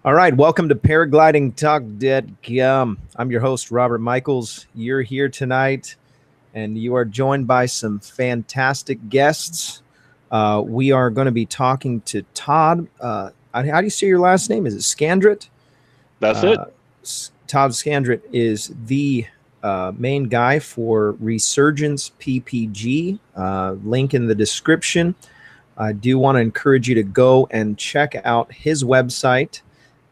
All right, welcome to Paragliding Talk. I'm your host, Robert Michiels. You're here tonight, and you are joined by some fantastic guests. We are going to be talking to Todd. How do you say your last name? Is it Scandrett? That's it. Todd Scandrett is the main guy for Resurgence PPG. Link in the description. I do want to encourage you to go and check out his website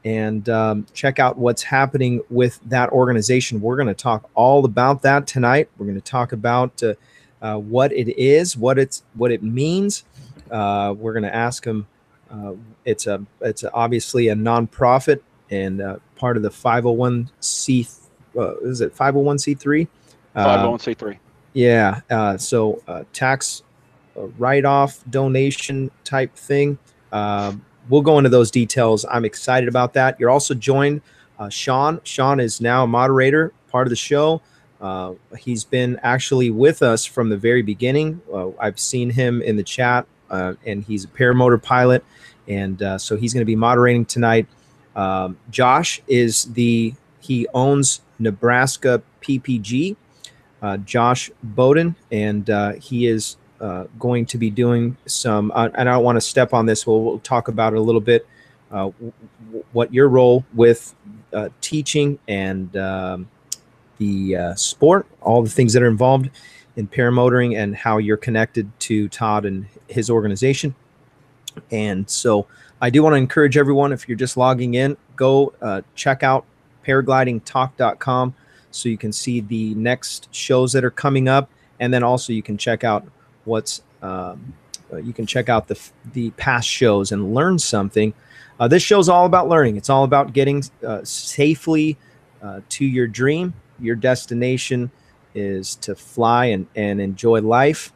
and check out what's happening with that organization. We're going to talk all about that tonight. We're going to talk about what it is, what it means. We're going to ask him. It's obviously a nonprofit and part of the 501c. Is it 501c3? 501c3. Yeah. So tax write-off donation type thing. We'll go into those details. I'm excited about that. You're also joined, Sean. Sean is now a moderator, part of the show. He's been actually with us from the very beginning. I've seen him in the chat, and he's a paramotor pilot, and so he's going to be moderating tonight. Josh he owns Nebraska PPG, Josh Bowden, and he is going to be doing some, and I don't want to step on this. We'll talk about it a little bit, what your role with teaching and the sport, all the things that are involved in paramotoring, and how you're connected to Todd and his organization. And so I do want to encourage everyone, if you're just logging in, go check out paraglidingtalk.com so you can see the next shows that are coming up, and then also you can check out you can check out the past shows and learn something. This show's all about learning. It's all about getting safely to your dream. Your destination is to fly and enjoy life.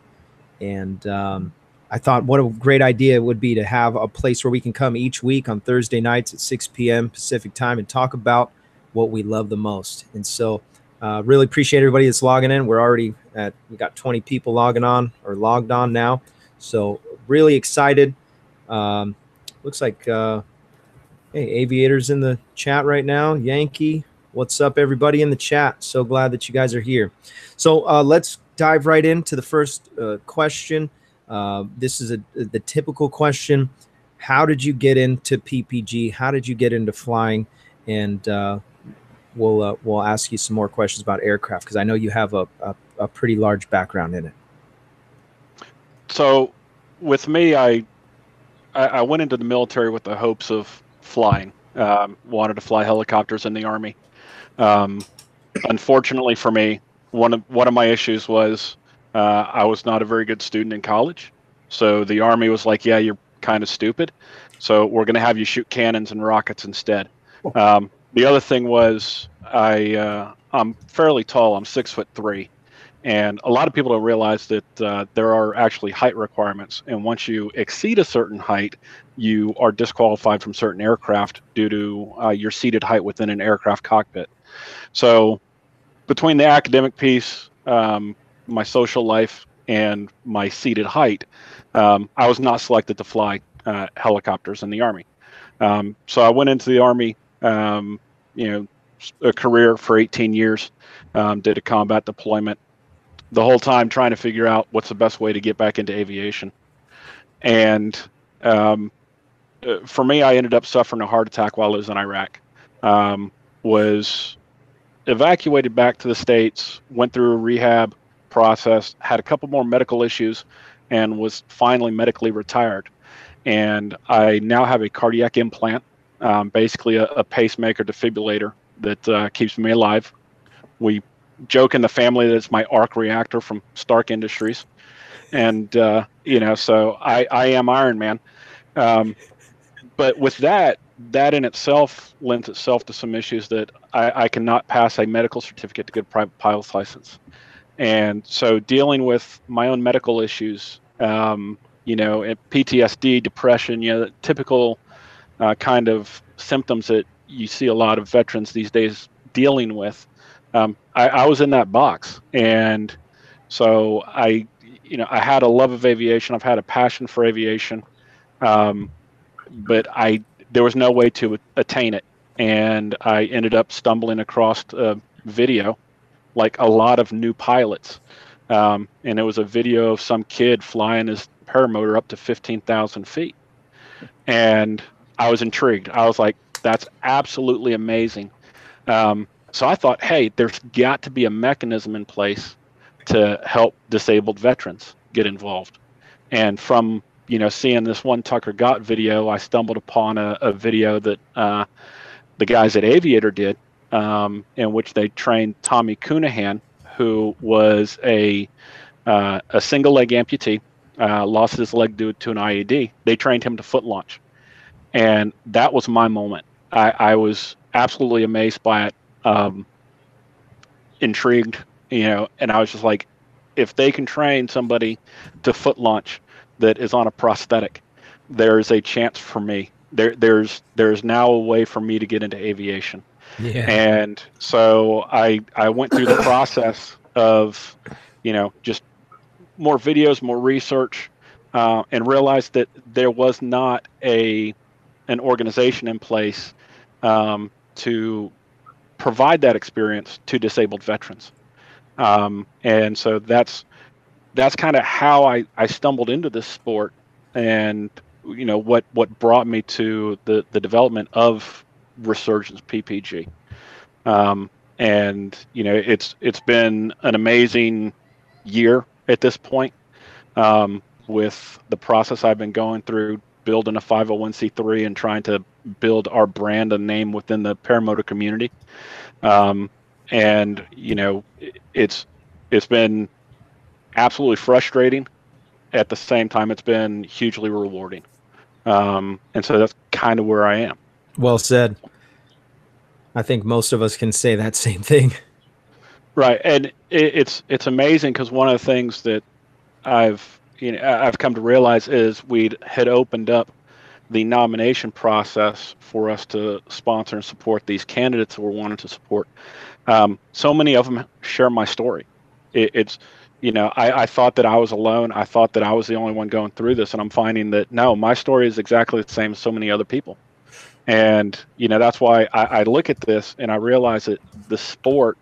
And I thought what a great idea it would be to have a place where we can come each week on Thursday nights at 6 p.m. Pacific time and talk about what we love the most. And so really appreciate everybody that's logging in. We got 20 people logged on now. So really excited. Looks like, hey, Aviator's in the chat right now. Yankee, what's up, everybody in the chat? So glad that you guys are here. So let's dive right into the first question. This is the typical question. How did you get into PPG? How did you get into flying? And we'll ask you some more questions about aircraft, because I know you have a pretty large background in it. So with me, I went into the military with the hopes of flying. Wanted to fly helicopters in the Army. Unfortunately for me, one of my issues was I was not a very good student in college. So the Army was like, yeah, you're kind of stupid, so we're going to have you shoot cannons and rockets instead. The other thing was I'm fairly tall. I'm 6'3", and a lot of people don't realize that there are actually height requirements. And once you exceed a certain height, you are disqualified from certain aircraft due to your seated height within an aircraft cockpit. So between the academic piece, my social life, and my seated height, I was not selected to fly helicopters in the Army. So I went into the Army. A career for 18 years, did a combat deployment, the whole time trying to figure out what's the best way to get back into aviation. And for me, I ended up suffering a heart attack while I was in Iraq. Was evacuated back to the States, went through a rehab process, had a couple more medical issues, and was finally medically retired. And I now have a cardiac implant, basically a pacemaker defibrillator that keeps me alive. We joke in the family that it's my arc reactor from Stark Industries. And, so I am Iron Man. But with that in itself lends itself to some issues that I cannot pass a medical certificate to get a private pilot's license. And so dealing with my own medical issues, PTSD, depression, the typical kind of symptoms that you see a lot of veterans these days dealing with. I was in that box. And so I had a love of aviation. I've had a passion for aviation. But I there was no way to attain it. And I ended up stumbling across a video, like a lot of new pilots. And it was a video of some kid flying his paramotor up to 15,000 feet. And I was intrigued. I was like, that's absolutely amazing. So I thought, hey, there's got to be a mechanism in place to help disabled veterans get involved. And from, seeing this one Tucker Gott video, I stumbled upon a video that the guys at Aviator did, in which they trained Tommy Cunahan, who was a single leg amputee, lost his leg due to an IED. They trained him to foot launch. And that was my moment. I was absolutely amazed by it, intrigued, and I was just like, if they can train somebody to foot launch that is on a prosthetic, there's a chance for me. There's now a way for me to get into aviation. Yeah. And so I went through the process of, just more videos, more research, and realized that there was not an organization in place to provide that experience to disabled veterans. And so that's kind of how I stumbled into this sport, and what brought me to the development of Resurgence PPG. And it's been an amazing year at this point, with the process I've been going through, building a 501c3 and trying to build our brand and name within the paramotor community. And it's been absolutely frustrating. At the same time, it's been hugely rewarding. And so that's kind of where I am. Well said. I think most of us can say that same thing. Right. And it's amazing, because one of the things that I've come to realize is we had opened up the nomination process for us to sponsor and support these candidates that we're wanting to support. So many of them share my story. I thought that I was alone. I thought that I was the only one going through this, and I'm finding that no, my story is exactly the same as so many other people. And that's why I look at this and I realize that the sport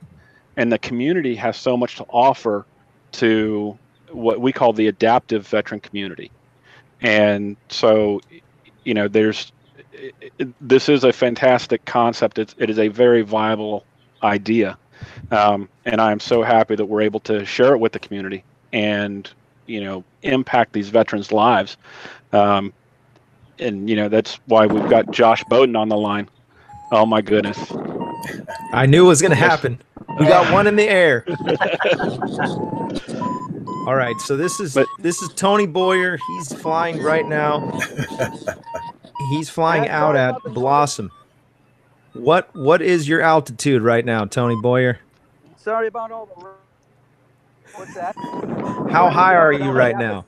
and the community has so much to offer to what we call the adaptive veteran community. And so, this is a fantastic concept. It is a very viable idea. And I am so happy that we're able to share it with the community and, impact these veterans' lives. And, that's why we've got Josh Bowden on the line. Oh, my goodness. I knew it was going to happen. We got one in the air. All right, so this is Tony Boyer. He's flying right now. He's flying out at Blossom. What is your altitude right now, Tony Boyer? Sorry about all the... What's that? How high are you right now?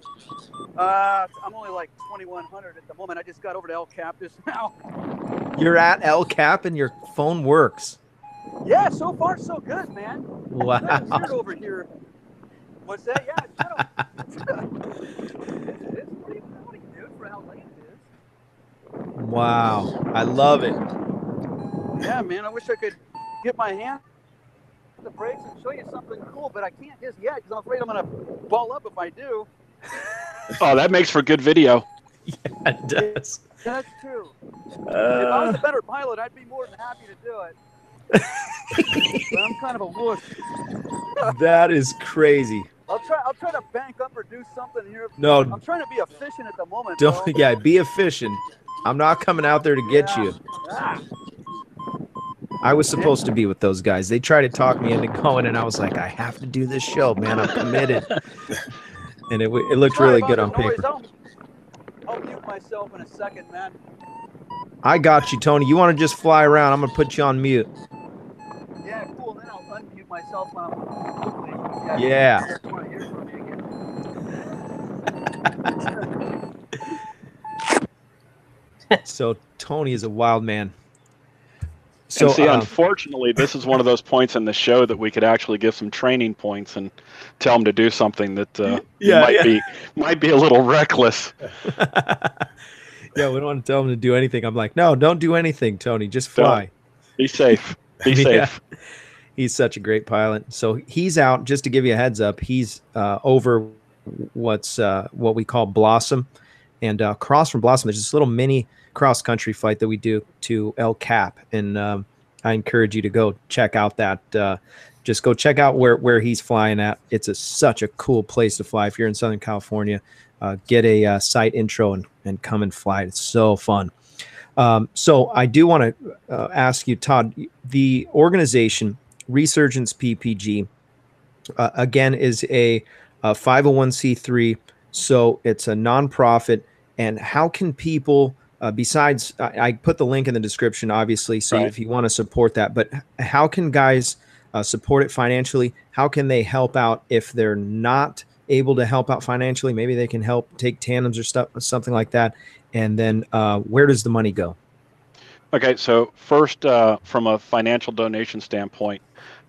I'm only like 2,100 at the moment. I just got over to El Cap just now. You're at El Cap and your phone works. Yeah, so far so good, man. Wow. It's weird over here. What's that? Yeah, it's pretty cloudy, dude, for how late it is. Wow, I love it. Yeah, man, I wish I could get my hand on the brakes and show you something cool, but I can't just yet because I'm afraid I'm going to ball up if I do. Oh, that makes for good video. Yeah, it does. That's true. If I was a better pilot, I'd be more than happy to do it. But I'm kind of a wuss. That is crazy. I'll try to bank up or do something here. No, I'm trying to be efficient at the moment. Don't. Yeah, be efficient. I'm not coming out there to get you. I was supposed to be with those guys. They tried to talk me into going, and I was like, I have to do this show, man. I'm committed. And it looked really good on paper. I'll mute myself in a second, man. I got you, Tony. You want to just fly around? I'm gonna put you on mute. Yeah, cool. Then I'll unmute myself when I'm... Yeah. So Tony is a wild man. So and see, unfortunately, this is one of those points in the show that we could actually give some training points and tell them to do something that might be a little reckless. Yeah, we don't want to tell him to do anything. I'm like, no, don't do anything, Tony. Just Don't. fly. Be safe. Be Yeah. safe. He's such a great pilot. So he's out, just to give you a heads up, he's over what we call Blossom. And across from Blossom, there's this little mini cross country flight that we do to El Cap. And I encourage you to go check out that. Just go check out where he's flying at. It's such a cool place to fly. If you're in Southern California, get a site intro and come and fly. It's so fun. So I do want to ask you, Todd, the organization Resurgence PPG, again, is a 501c3. So it's a nonprofit. And how can people, besides, I put the link in the description, obviously, so Right. if you want to support that, but how can guys support it financially? How can they help out if they're not able to help out financially? Maybe they can help take tandems or something like that. And then where does the money go? Okay, so first, from a financial donation standpoint,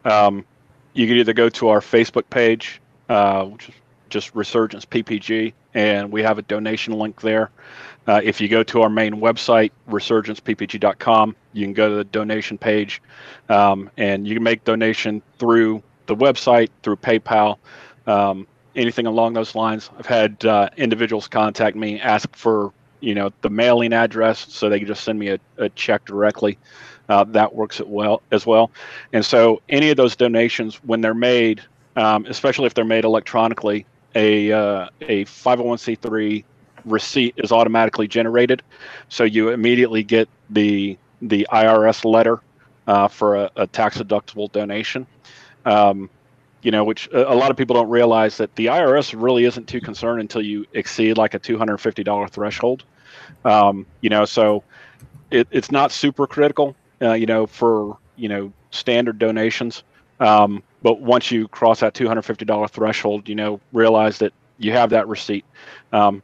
you can either go to our Facebook page, which is just Resurgence PPG, and we have a donation link there. If you go to our main website, resurgenceppg.com, you can go to the donation page, and you can make donation through the website, through PayPal, anything along those lines. I've had individuals contact me, ask for the mailing address so they can just send me a check directly. That works as well. And so any of those donations, when they're made, especially if they're made electronically, a 501c3 receipt is automatically generated. So you immediately get the IRS letter for a tax deductible donation. Which a lot of people don't realize that the IRS really isn't too concerned until you exceed like a $250 threshold. So it's not super critical, for, standard donations. But once you cross that $250 threshold, realize that you have that receipt. One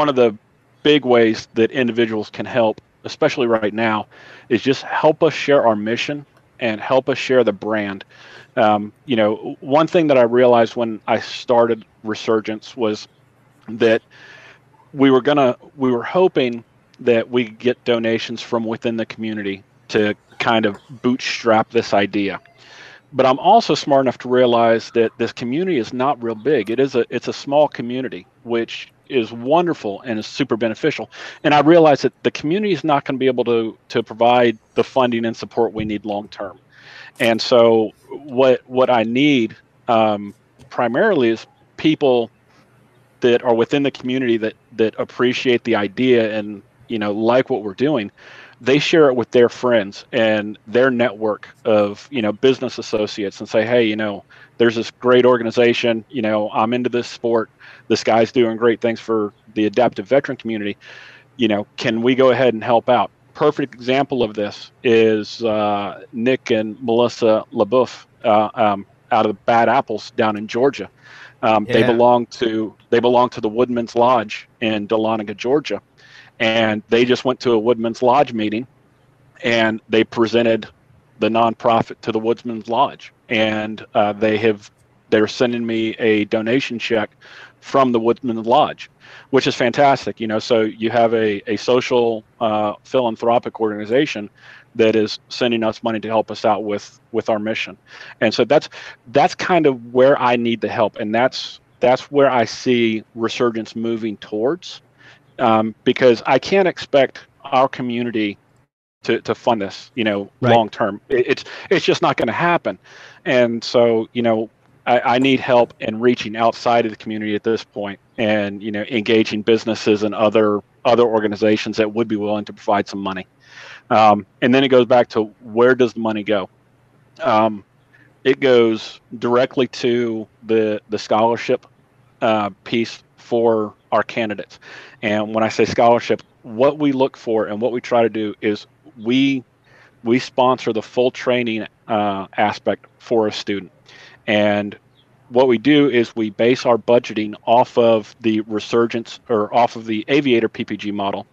of the big ways that individuals can help, especially right now, is just help us share our mission and help us share the brand. One thing that I realized when I started Resurgence was that we were hoping that we could get donations from within the community to kind of bootstrap this idea. But I'm also smart enough to realize that this community is not real big. It's a small community, which is wonderful and is super beneficial. And I realize that the community is not going to be able to provide the funding and support we need long term. And so what I need primarily is people that are within the community that appreciate the idea and like what we're doing. They share it with their friends and their network of business associates and say, hey, there's this great organization, I'm into this sport, this guy's doing great things for the adaptive veteran community, can we go ahead and help out? Perfect example of this is Nick and Melissa LaBeouf out of the Bad Apples down in Georgia. They belong to the Woodman's Lodge in Dahlonega, Georgia, and they just went to a Woodman's Lodge meeting, and they presented the nonprofit to the Woodman's Lodge, and they're sending me a donation check from the Woodman's Lodge, which is fantastic. So you have a social philanthropic organization that is sending us money to help us out with our mission. And so that's kind of where I need the help. And that's where I see Resurgence moving towards, because I can't expect our community to fund this, Right. long term. It's just not going to happen. And so, I need help in reaching outside of the community at this point and, engaging businesses and other organizations that would be willing to provide some money. And then it goes back to, where does the money go? It goes directly to the scholarship piece for our candidates. And when I say scholarship, what we look for and what we try to do is we sponsor the full training aspect for a student. And what we do is we base our budgeting off of the Resurgence, or off of the Aviator PPG model,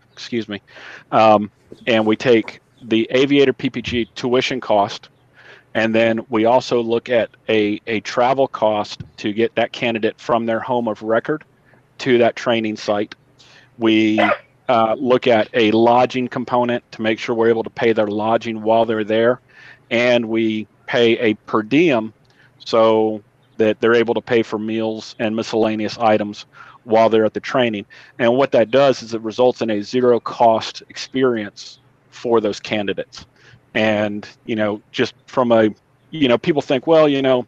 and we take the Aviator PPG tuition cost, and then we also look at a travel cost to get that candidate from their home of record to that training site. We look at a lodging component to make sure we're able to pay their lodging while they're there. And we pay a per diem so that they're able to pay for meals and miscellaneous items while they're at the training. And what that does is it results in a zero cost experience for those candidates. And, just from a, people think, well,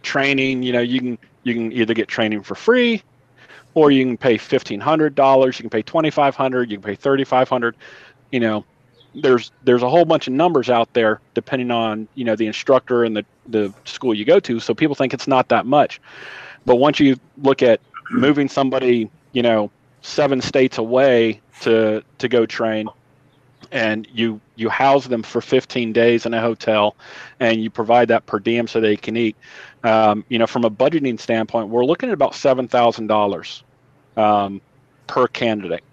training, you can either get training for free, or you can pay $1,500, you can pay $2,500, you can pay $3,500. There's a whole bunch of numbers out there depending on the instructor and the school you go to. So people think it's not that much, but once you look at moving somebody 7 states away to go train, and you house them for 15 days in a hotel, and you provide that per diem so they can eat. From a budgeting standpoint, we're looking at about $7,000 per candidate,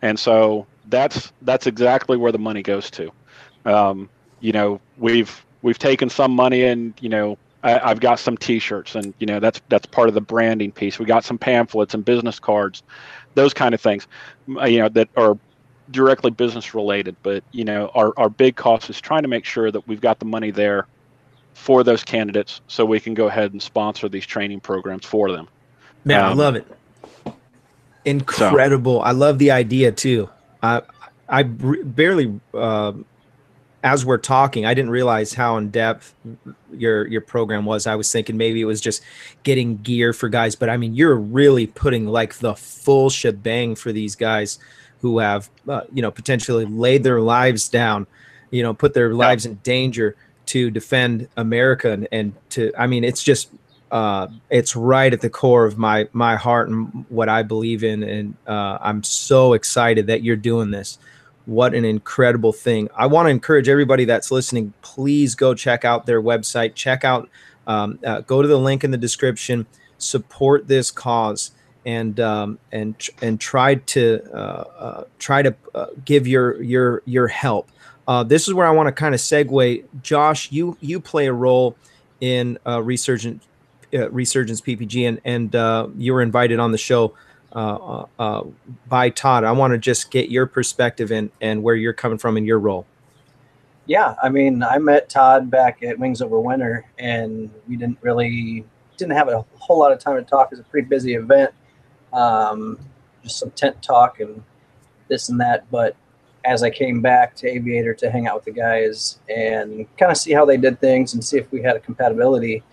and so that's exactly where the money goes to. We've taken some money, and I've got some T-shirts, and that's part of the branding piece. We got some pamphlets and business cards, those kind of things, that are directly business related. But our big cost is trying to make sure that we've got the money there for those candidates, so we can go ahead and sponsor these training programs for them. Man, I love it. Incredible. I love the idea too. I barely, as we're talking, I didn't realize how in depth your program was. I was thinking maybe it was just getting gear for guys, but I mean, you're really putting like the full shebang for these guys who have, potentially laid their lives down, put their lives in danger to defend America. And to, I mean, it's just, it's right at the core of my heart and what I believe in. And I'm so excited that you're doing this. What an incredible thing. I want to encourage everybody that's listening, please go check out their website, go to the link in the description, support this cause, and try to give your help. This is where I want to kind of segue. Josh, you play a role in Resurgence PPG, and you were invited on the show by Todd. I want to just get your perspective and where you're coming from in your role. Yeah, I mean, I met Todd back at Wings Over Winter, and we didn't have a whole lot of time to talk. It was a pretty busy event, just some tent talk and this and that. But as I came back to Aviator to hang out with the guys and kind of see how they did things and see if we had a compatibility,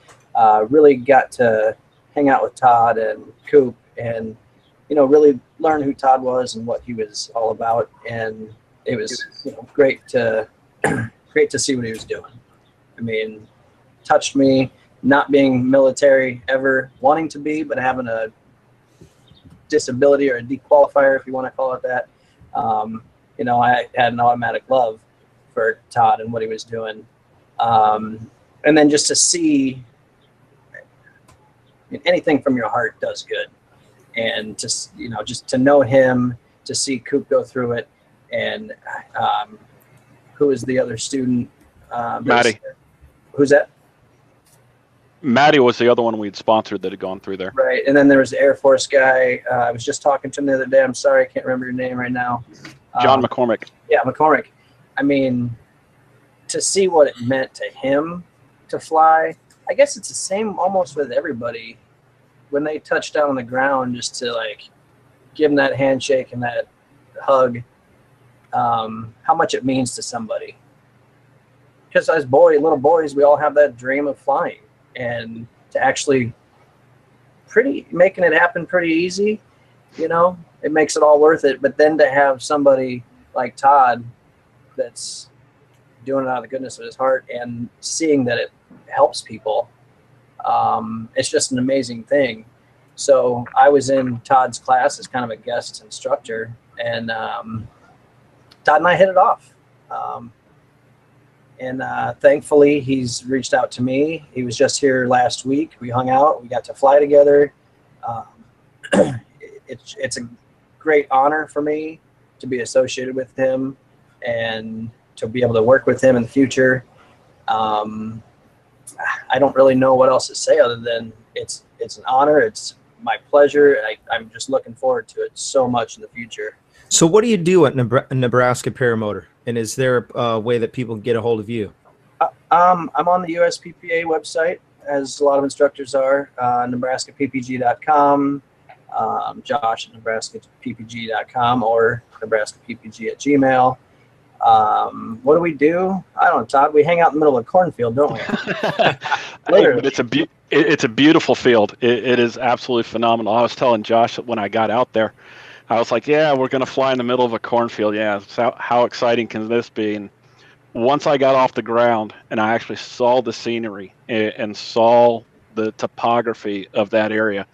really got to hang out with Todd and Coop and, really learn who Todd was and what he was all about. And it was, great to see what he was doing. I mean, touched me, not being military ever, wanting to be, but having a disability or a dequalifier, if you want to call it that. I had an automatic love for Todd and what he was doing. And then just to see, anything from your heart does good. And just to know him, to see Coop go through it, and who is the other student? Maddie. Who's that? Maddie was the other one we'd sponsored that had gone through there. Right, and then there was the Air Force guy. I was just talking to him the other day. I'm sorry, I can't remember your name right now. John McCormick. Yeah, McCormick. I mean, to see what it meant to him to fly, I guess it's the same almost with everybody. When they touch down on the ground, just to give them that handshake and that hug, how much it means to somebody. Because as little boys, we all have that dream of flying, and to actually making it happen pretty easy, it makes it all worth it. But then to have somebody like Todd that's doing it out of the goodness of his heart and seeing that it helps people, it's just an amazing thing. So I was in Todd's class as kind of a guest instructor, and Todd and I hit it off. And thankfully, he's reached out to me. He was just here last week. We hung out. We got to fly together. It's a great honor for me to be associated with him and to be able to work with him in the future. I don't really know what else to say other than it's an honor. It's my pleasure. I'm just looking forward to it so much in the future. So what do you do at Nebraska Paramotor? And is there a way that people can get a hold of you? I'm on the USPPA website, as a lot of instructors are, nebraskappg.com, Josh at nebraskappg.com, or nebraskappg@gmail. What do we do? I don't know, Todd. We hang out in the middle of a cornfield, don't we? Hey, but it's a beautiful field. It is absolutely phenomenal. I was telling Josh that when I got out there, I was like, yeah, we're going to fly in the middle of a cornfield. Yeah, so how exciting can this be? And once I got off the ground and I actually saw the scenery and saw the topography of that area,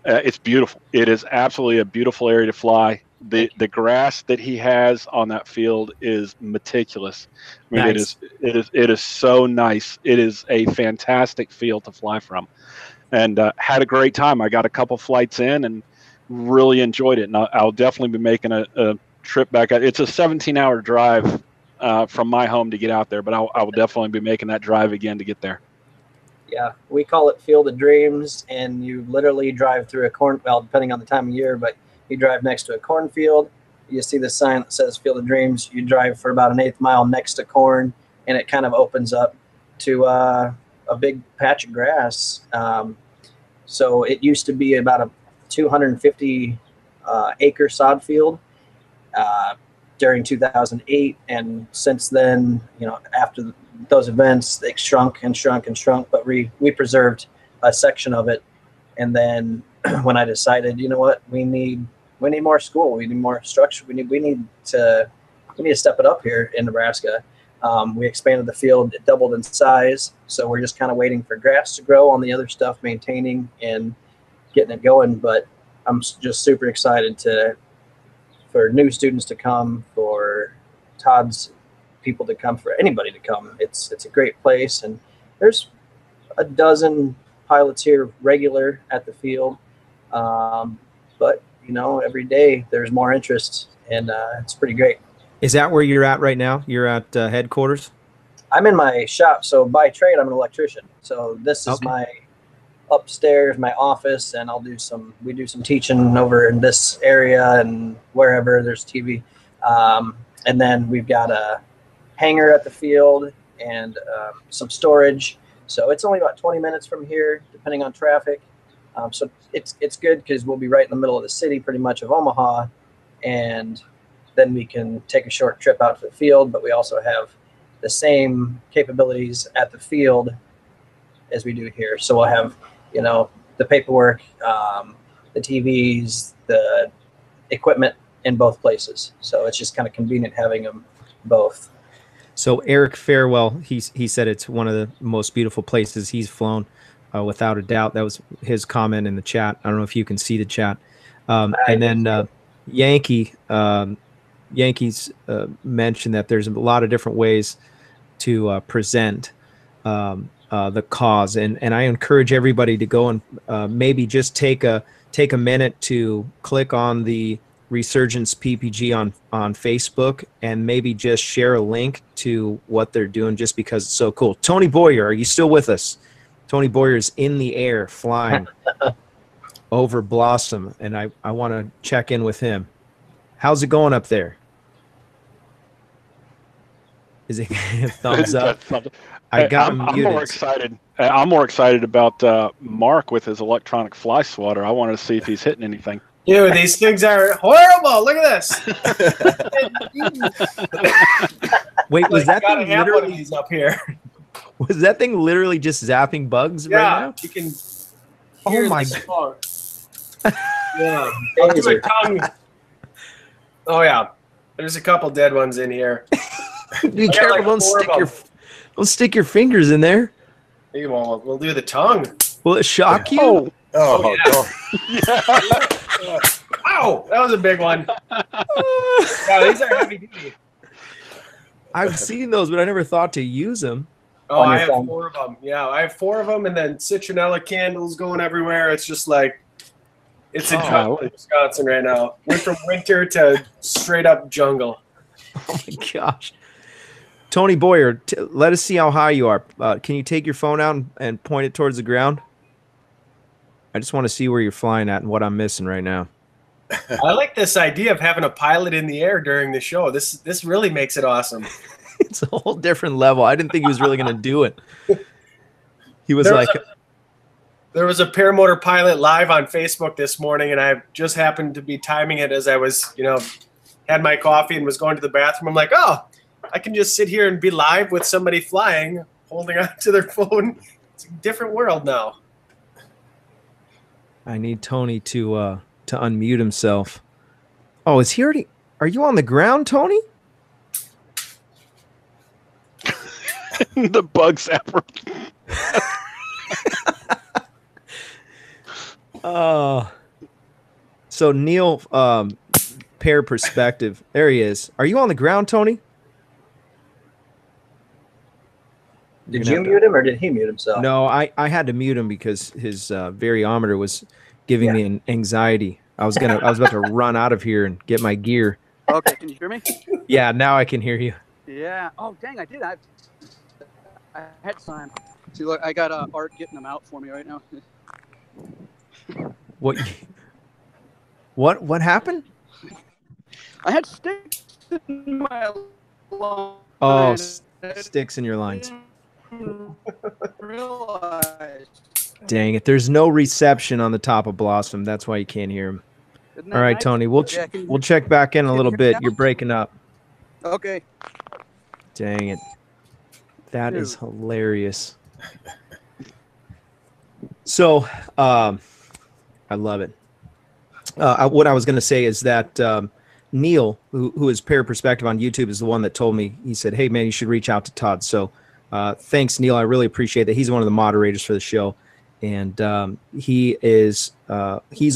it's beautiful. It is absolutely a beautiful area to fly. The grass that he has on that field is meticulous. I mean, Nice. it is so nice. It is a fantastic field to fly from, and had a great time. I got a couple flights in and really enjoyed it. And I'll definitely be making a trip back. It's a 17-hour drive from my home to get out there, but I will definitely be making that drive again to get there. Yeah, we call it Field of Dreams, and you literally drive through well, depending on the time of year, but you drive next to a cornfield. You see the sign that says Field of Dreams. You drive for about an 1/8 mile next to corn, and it kind of opens up to a big patch of grass. So it used to be about a 250 acre sod field during 2008, and since then, after those events, they shrunk and shrunk and shrunk, but we preserved a section of it. And then when I decided, you know what, we need more school, we need more structure, we need to step it up here in Nebraska. We expanded the field, it doubled in size, so we're just kind of waiting for grass to grow on the other stuff, maintaining and getting it going. But I'm just super excited for new students to come, for Todd's people to come, for anybody to come. It's a great place, and there's a dozen pilots here regular at the field. But every day there's more interest, and it's pretty great. Is that where you're at right now? You're at headquarters? I'm in my shop. So by trade, I'm an electrician. So this is my upstairs, my office, and we do some teaching over in this area and wherever there's TV. And then we've got a hangar at the field and some storage. So it's only about 20 minutes from here, depending on traffic. So it's good because we'll be right in the middle of the city, pretty much, of Omaha, and then we can take a short trip out to the field. But we also have the same capabilities at the field as we do here. So we'll have, the paperwork, the TVs, the equipment in both places. So it's just kind of convenient having them both. So Eric Farewell, he said it's one of the most beautiful places he's flown, without a doubt. That was his comment in the chat. I don't know if you can see the chat. And then Yankees mentioned that there's a lot of different ways to present the cause, and I encourage everybody to go and maybe just take a minute to click on the Resurgence PPG on Facebook and maybe just share a link to what they're doing, just because it's so cool. Tony Boyer, are you still with us? Tony Boyer is in the air flying over Blossom, and I want to check in with him. How's it going up there? Is it thumbs up? I got him muted. I'm more excited about Mark with his electronic fly swatter. I wanted to see if he's hitting anything. Dude, these things are horrible. Look at this. Wait, was that thing literally up here? Was that thing literally just zapping bugs right now? You can. Oh my god! Yeah. I'll do my tongue. Oh yeah, there's a couple dead ones in here. Be careful! Don't stick your fingers in there. We'll do the tongue. Will it shock you? Oh yeah. Yeah. Ow! That was a big one. Yeah, these are heavy duty. I've seen those, but I never thought to use them. Oh, I have 4 of them. Yeah, I have 4 of them, and then citronella candles going everywhere. It's just like, it's a jungle in Wisconsin right now. Went from winter to straight up jungle. Oh my gosh. Tony Boyer, let us see how high you are. Can you take your phone out and point it towards the ground? I just want to see where you're flying at and what I'm missing right now. I like this idea of having a pilot in the air during the show. This really makes it awesome. It's a whole different level. I didn't think he was really going to do it. He was there was a paramotor pilot live on Facebook this morning, and I just happened to be timing it as I was, had my coffee and was going to the bathroom. I'm like, oh, I can just sit here and be live with somebody flying, holding on to their phone. It's a different world now. I need Tony to unmute himself. Oh, is he already? Are you on the ground, Tony? The bug zapper. So Neil, pair perspective. There he is. Are you on the ground, Tony? Did you mute him or did he mute himself? No, I had to mute him because his variometer was giving me an anxiety. I was about to run out of here and get my gear. Okay, can you hear me? Yeah, now I can hear you. Yeah. Oh, dang, I did. I had time. See, look, I got Art getting them out for me right now. What happened? I had sticks in my line. Oh, sticks in your lines. Dang it! There's no reception on the top of Blossom. That's why you can't hear him. All right, nice? Tony. We'll check back in a little bit. You're breaking up. Okay. Dang it! That is hilarious. So, I love it. What I was going to say is that Neil, who is Pair Perspective on YouTube, is the one that told me. He said, "Hey, man, you should reach out to Todd." So, thanks, Neil. I really appreciate that. He's one of the moderators for the show, and he's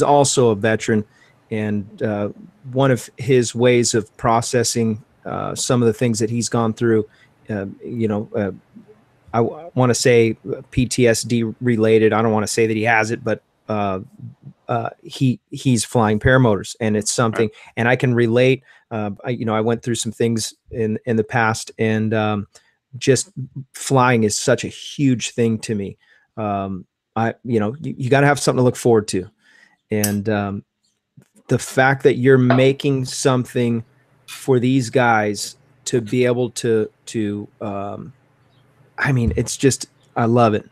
also a veteran. And one of his ways of processing some of the things that he's gone through, I want to say PTSD related. I don't want to say that he has it, but he's flying paramotors, and it's something, and I can relate. I went through some things in the past, and just flying is such a huge thing to me. You got to have something to look forward to, and the fact that you're making something for these guys to be able to it's just, I love it.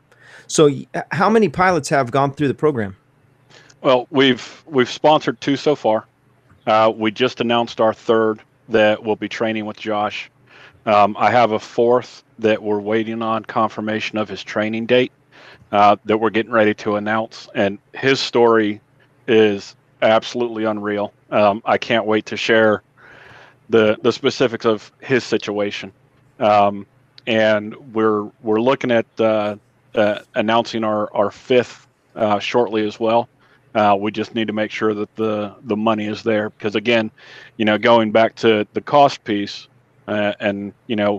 So how many pilots have gone through the program? Well, we've sponsored 2 so far. We just announced our 3rd that will be training with Josh. I have a 4th that we're waiting on confirmation of his training date that we're getting ready to announce. And his story is absolutely unreal. I can't wait to share the specifics of his situation. And we're looking at announcing our 5th shortly as well. We just need to make sure that the money is there, because again, going back to the cost piece, and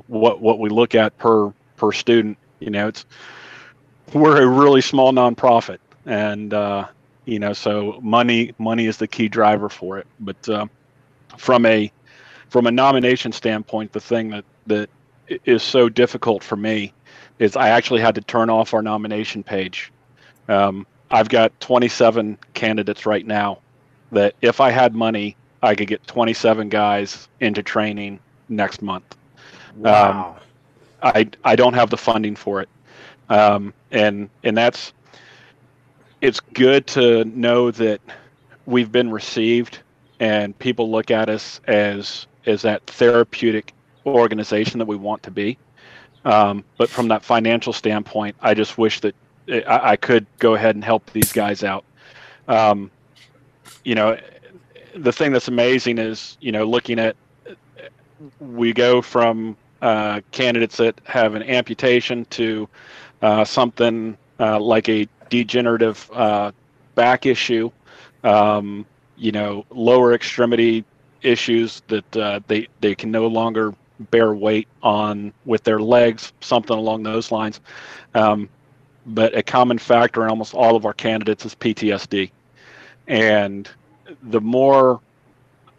what we look at per student, we're a really small nonprofit, and so money is the key driver for it. But from a nomination standpoint, the thing that is so difficult for me is I actually had to turn off our nomination page. I've got 27 candidates right now that if I had money, I could get 27 guys into training next month. Wow. I don't have the funding for it. And it's good to know that we've been received and people look at us as that therapeutic organization that we want to be. But from that financial standpoint, I just wish that I could go ahead and help these guys out. The thing that's amazing is, looking at, we go from candidates that have an amputation to something like a degenerative back issue, lower extremity issues that they can no longer bear weight on with their legs, something along those lines. But a common factor in almost all of our candidates is PTSD. And the more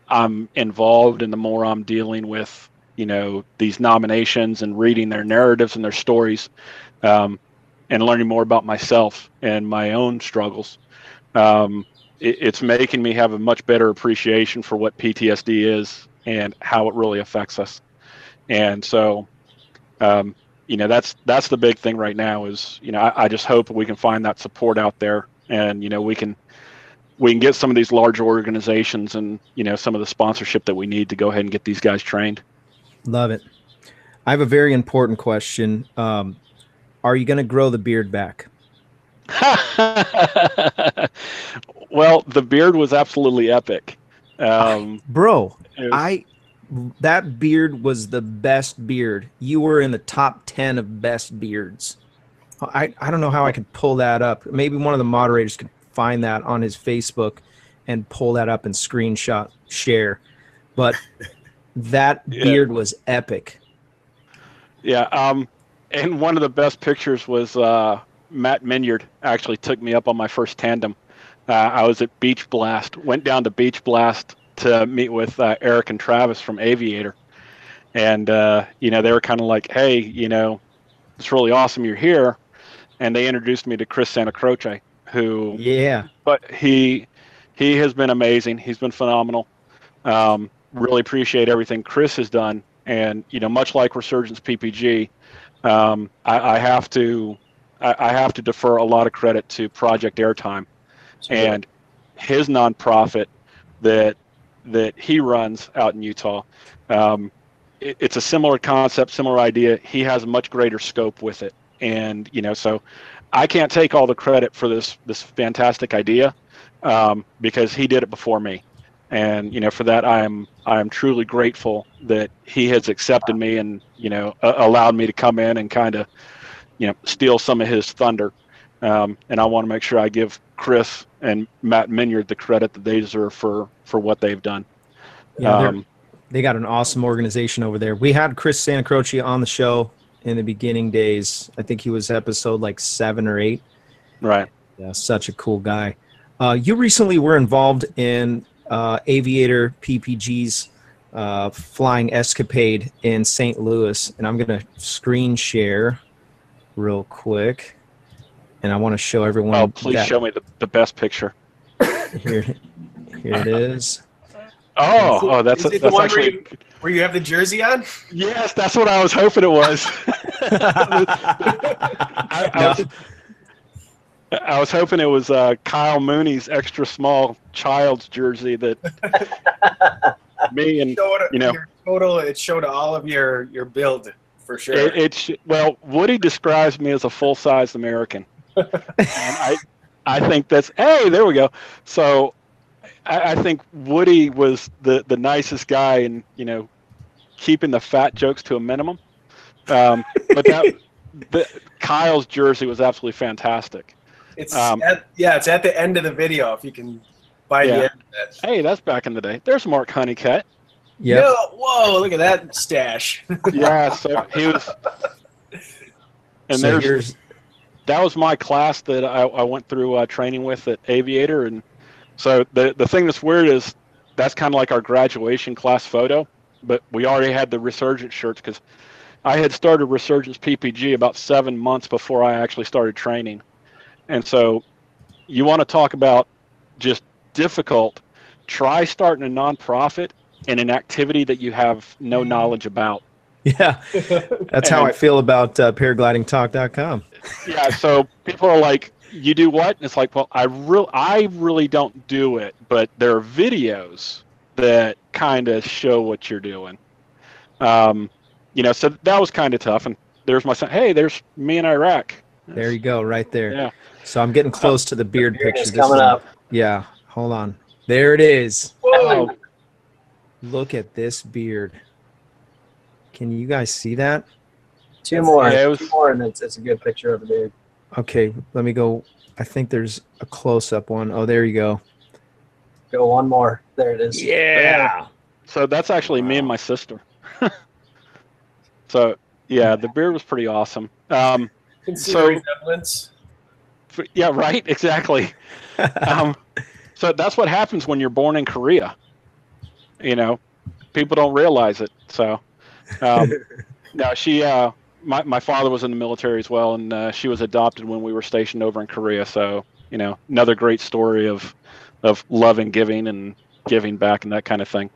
I'm involved and the more I'm dealing with, these nominations and reading their narratives and their stories, and learning more about myself and my own struggles, It's making me have a much better appreciation for what PTSD is and how it really affects us. And so, that's the big thing right now is, I just hope we can find that support out there, and, we can get some of these larger organizations and, some of the sponsorship that we need to go ahead and get these guys trained. Love it. I have a very important question. Are you going to grow the beard back? Well, the beard was absolutely epic. Bro, that beard was the best beard. You were in the top 10 of best beards. I don't know how I could pull that up. Maybe one of the moderators could find that on his Facebook and pull that up and screenshot share. But that beard was epic. Yeah. And one of the best pictures was Matt Minyard actually took me up on my first tandem. I was at Beach Blast, went down to Beach Blast to meet with Eric and Travis from Aviator. And, they were kind of like, hey, it's really awesome you're here. And they introduced me to Chris Santa Croce, who, but he has been amazing. He's been phenomenal. Really appreciate everything Chris has done. And, much like Resurgence PPG, I have to defer a lot of credit to Project Airtime and his nonprofit that he runs out in Utah. It's a similar concept, similar idea. He has a much greater scope with it. And, so I can't take all the credit for this fantastic idea because he did it before me. And, for that, I am truly grateful that he has accepted me and, allowed me to come in and kind of, steal some of his thunder. And I want to make sure I give Chris and Matt Minyard the credit that they deserve for what they've done. Yeah, they got an awesome organization over there. We had Chris Santa Croce on the show in the beginning days. I think he was episode like 7 or 8. Right. Yeah, such a cool guy. You recently were involved in Aviator PPG's flying escapade in St. Louis, and I'm going to screen share real quick, and I want to show everyone. Oh, please show me the best picture. Here it is. That's the one actually where you have the jersey on. Yes, that's what I was hoping it was. I was hoping it was Kyle Mooney's extra small child's jersey that me and your total. It showed all of your build for sure. Well, Woody describes me as a full-sized American, and I think that's there we go. So I think Woody was the nicest guy in keeping the fat jokes to a minimum. But Kyle's jersey was absolutely fantastic. It's at the end of the video if you can find the end of that. Hey, that's back in the day. There's Mark Honeycutt. Yeah. Whoa! Look at that stash. Yeah. So he was. And that was my class that I went through training with at Aviator, and so the thing that's weird is that's kind of like our graduation class photo, but we already had the Resurgence shirts because I had started Resurgence PPG about 7 months before I actually started training. And so you want to talk about just difficult, try starting a nonprofit in an activity that you have no knowledge about. Yeah, that's how I feel about paraglidingtalk.com. Yeah, so people are like, you do what? And it's like, well, I really don't do it, but there are videos that kind of show what you're doing. So that was kind of tough. And there's my son. Hey, there's me in Iraq. There you go, right there. Yeah. So I'm getting close to the beard picture. It's coming up. Yeah, hold on. There it is. Whoa. Look at this beard. Can you guys see that? Two more, and it's a good picture of the beard. Okay, let me go. I think there's a close-up one. Oh, there you go. Go one more. There it is. Yeah. So that's actually me and my sister. So, yeah, the beard was pretty awesome. Resemblance. Yeah, right. Exactly. So that's what happens when you're born in Korea. People don't realize it. So, now she, my father was in the military as well, and she was adopted when we were stationed over in Korea. So, another great story of love and giving back and that kind of thing.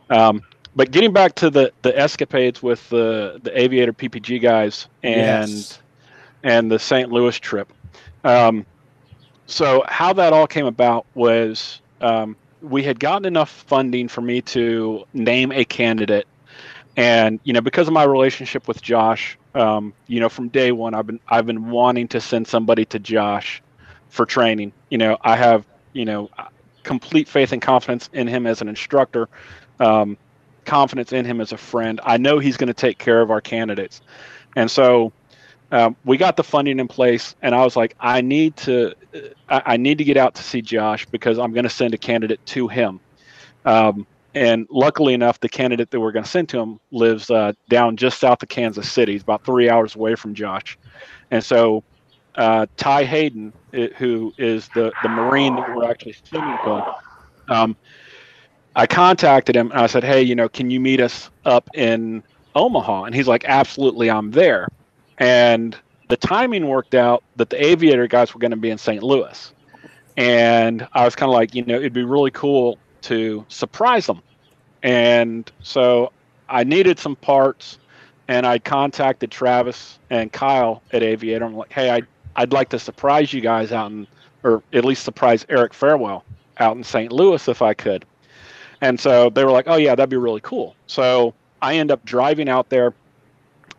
But getting back to the escapades with the Aviator PPG guys and the St. Louis trip. So how that all came about was we had gotten enough funding for me to name a candidate. And, because of my relationship with Josh, from day one, I've been wanting to send somebody to Josh for training. I have, complete faith and confidence in him as an instructor, confidence in him as a friend. I know he's going to take care of our candidates. And so we got the funding in place, and I was like, I need to get out to see Josh because I'm going to send a candidate to him. And luckily enough, the candidate that we're going to send to him lives down just south of Kansas City. He's about 3 hours away from Josh. And so Ty Hayden, who is the Marine that we're actually sending to him, I contacted him and I said, hey, can you meet us up in Omaha? And he's like, absolutely, I'm there. And the timing worked out that the Aviator guys were going to be in St. Louis. And I was kind of like, it'd be really cool to surprise them. And so I needed some parts, and I contacted Travis and Kyle at Aviator. I'm like, hey, I'd like to surprise you guys or at least surprise Eric Farewell out in St. Louis if I could. And so they were like, oh yeah, that'd be really cool. So I end up driving out there,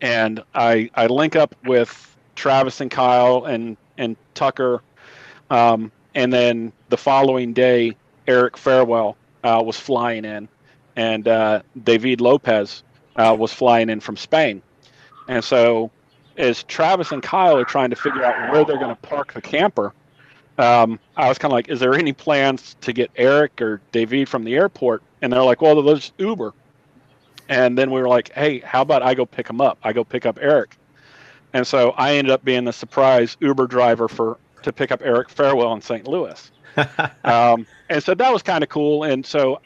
and I link up with Travis and Kyle and Tucker. And then the following day, Eric Farewell was flying in, and David Lopez was flying in from Spain. And so as Travis and Kyle are trying to figure out where they're going to park the camper, I was kind of like, is there any plans to get Eric or David from the airport? And they're like, well, there's Uber. And then we were like, hey, how about I go pick him up? I go pick up Eric. And so I ended up being the surprise Uber driver to pick up Eric Farewell in St. Louis. And so that was kind of cool. And so,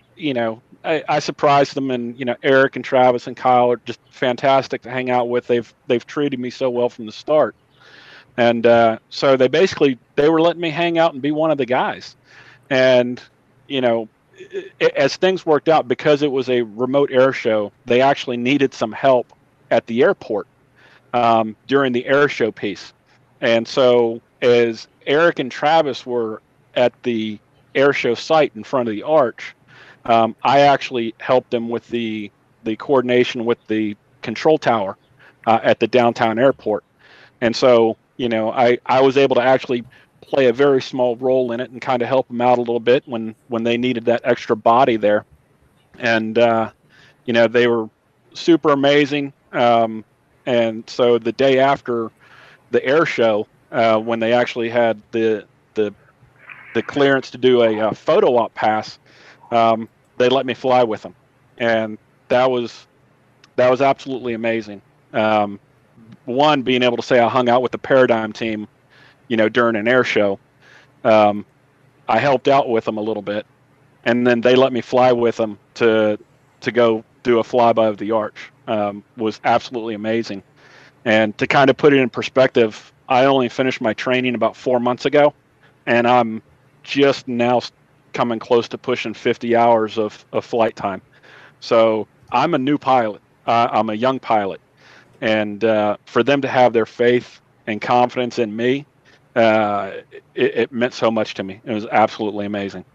I surprised them, and, Eric and Travis and Kyle are just fantastic to hang out with. They've treated me so well from the start. And so they were letting me hang out and be one of the guys. And, as things worked out, because it was a remote air show, they actually needed some help at the airport during the air show piece. And so as Eric and Travis were at the air show site in front of the arch, I actually helped them with the coordination with the control tower at the downtown airport. And so, I was able to actually play a very small role in it and kind of help them out a little bit when they needed that extra body there. And, they were super amazing. And so the day after the air show, when they actually had the clearance to do a photo op pass, they let me fly with them. And that was absolutely amazing. One, being able to say I hung out with the Paradigm team, during an air show. I helped out with them a little bit, and then they let me fly with them to go do a flyby of the arch. Was absolutely amazing. And to kind of put it in perspective, I only finished my training about 4 months ago, and I'm just now coming close to pushing 50 hours of flight time. So I'm a new pilot. I'm a young pilot. And for them to have their faith and confidence in me, it meant so much to me. It was absolutely amazing.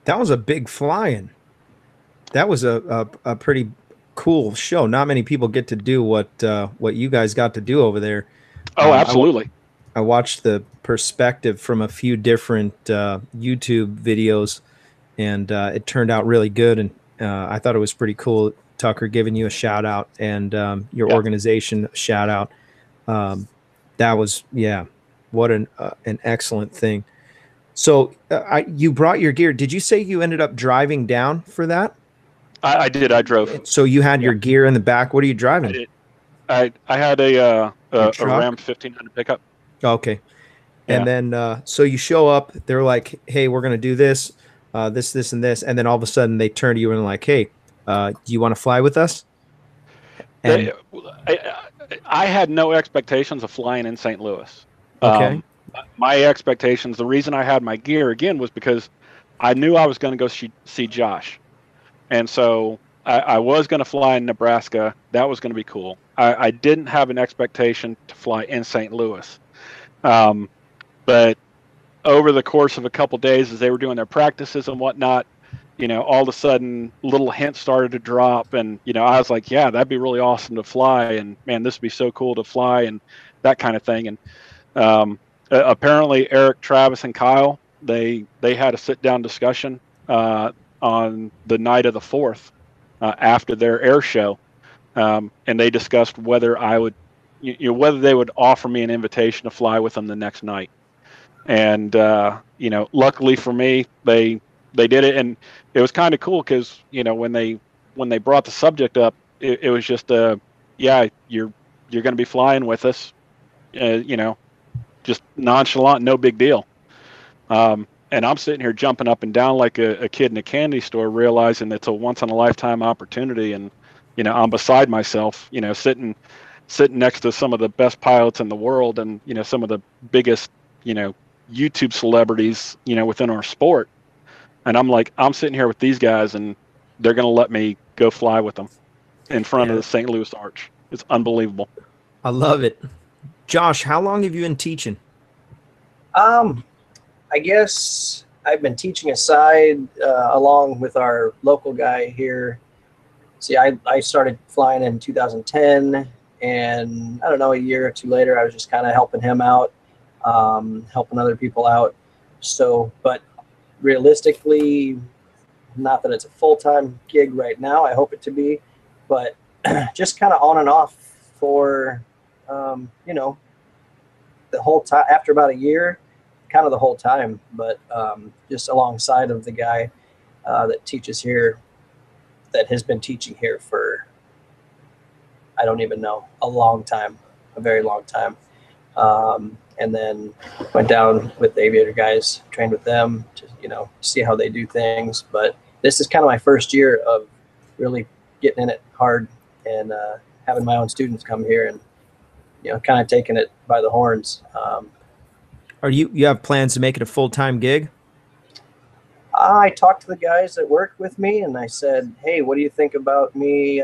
That was a big flying. That was a pretty cool show. Not many people get to do what you guys got to do over there. Oh, absolutely. I watched the perspective from a few different YouTube videos, and it turned out really good. And I thought it was pretty cool. Tucker, giving you a shout out, and your organization a shout out. That was, what an excellent thing. So you brought your gear. Did you say you ended up driving down for that? I did. I drove. So you had your gear in the back. What are you driving? I did. I had a Ram 1500 pickup. Okay. And then so you show up. They're like, hey, we're going to do this, this, and this. And then all of a sudden they turn to you and like, hey, do you want to fly with us? And I had no expectations of flying in St. Louis. Okay. my expectations, the reason I had my gear again was because I knew I was going to go see Josh. And so I was going to fly in Nebraska. That was going to be cool. I didn't have an expectation to fly in St. Louis. But over the course of a couple of days, as they were doing their practices and whatnot, all of a sudden little hints started to drop. And, I was like, yeah, that'd be really awesome to fly. And man, this would be so cool to fly and that kind of thing. And apparently Eric, Travis, and Kyle, they had a sit down discussion on the night of the 4th after their air show. And they discussed whether I would, whether they would offer me an invitation to fly with them the next night. And, luckily for me, they did it. And it was kind of cool because, when they brought the subject up, it was just, yeah, you're going to be flying with us, just nonchalant, no big deal. And I'm sitting here jumping up and down like a kid in a candy store, realizing it's a once in a lifetime opportunity. And, I'm beside myself, sitting next to some of the best pilots in the world and, some of the biggest, YouTube celebrities, within our sport. And I'm sitting here with these guys and they're going to let me go fly with them in front of the St. Louis Arch. It's unbelievable. I love it. Josh, how long have you been teaching? I guess I've been teaching aside along with our local guy here. See, I started flying in 2010, and I don't know, a year or two later, I was just kind of helping him out, helping other people out. So, but realistically, not that it's a full-time gig right now. I hope it to be, but just kind of on and off for, the whole time. After about a year, kind of the whole time, but just alongside of the guy that teaches here, that has been teaching here for, I don't even know, a long time, a very long time. And then went down with the aviator guys, trained with them to, see how they do things. But this is kind of my first year of really getting in it hard and having my own students come here and, kind of taking it by the horns. Are you have plans to make it a full-time gig? I talked to the guys that work with me and I said, hey, what do you think about me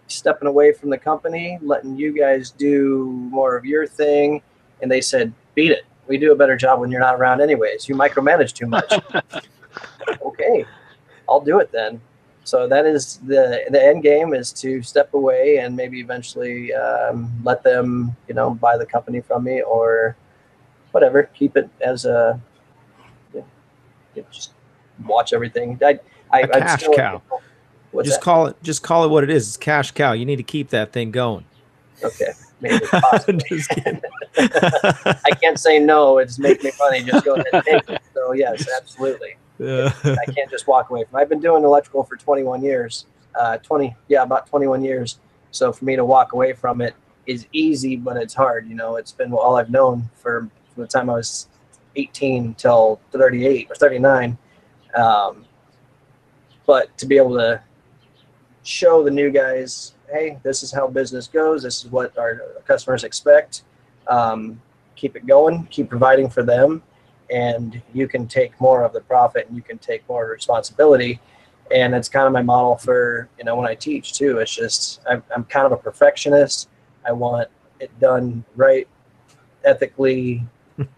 stepping away from the company, letting you guys do more of your thing? And they said, beat it. We do a better job when you're not around anyways. You micromanage too much. Okay, I'll do it then. So that is the end game, is to step away and maybe eventually let them, buy the company from me or whatever, keep it as a, just watch everything. A cash cow. Just call it what it is. It's cash cow. You need to keep that thing going. Okay. Maybe just kidding. I can't say no. It's make me money. Just go ahead and take it. So yes, absolutely. I can't just walk away from it. I've been doing electrical for 21 years. About 21 years. So for me to walk away from it is easy, but it's hard. It's been all I've known from the time I was 18 till 38 or 39. But to be able to show the new guys, hey, this is how business goes. This is what our customers expect. Keep it going, keep providing for them, and you can take more of the profit and you can take more responsibility. And it's kind of my model for, when I teach too. It's just, I'm kind of a perfectionist. I want it done right, ethically,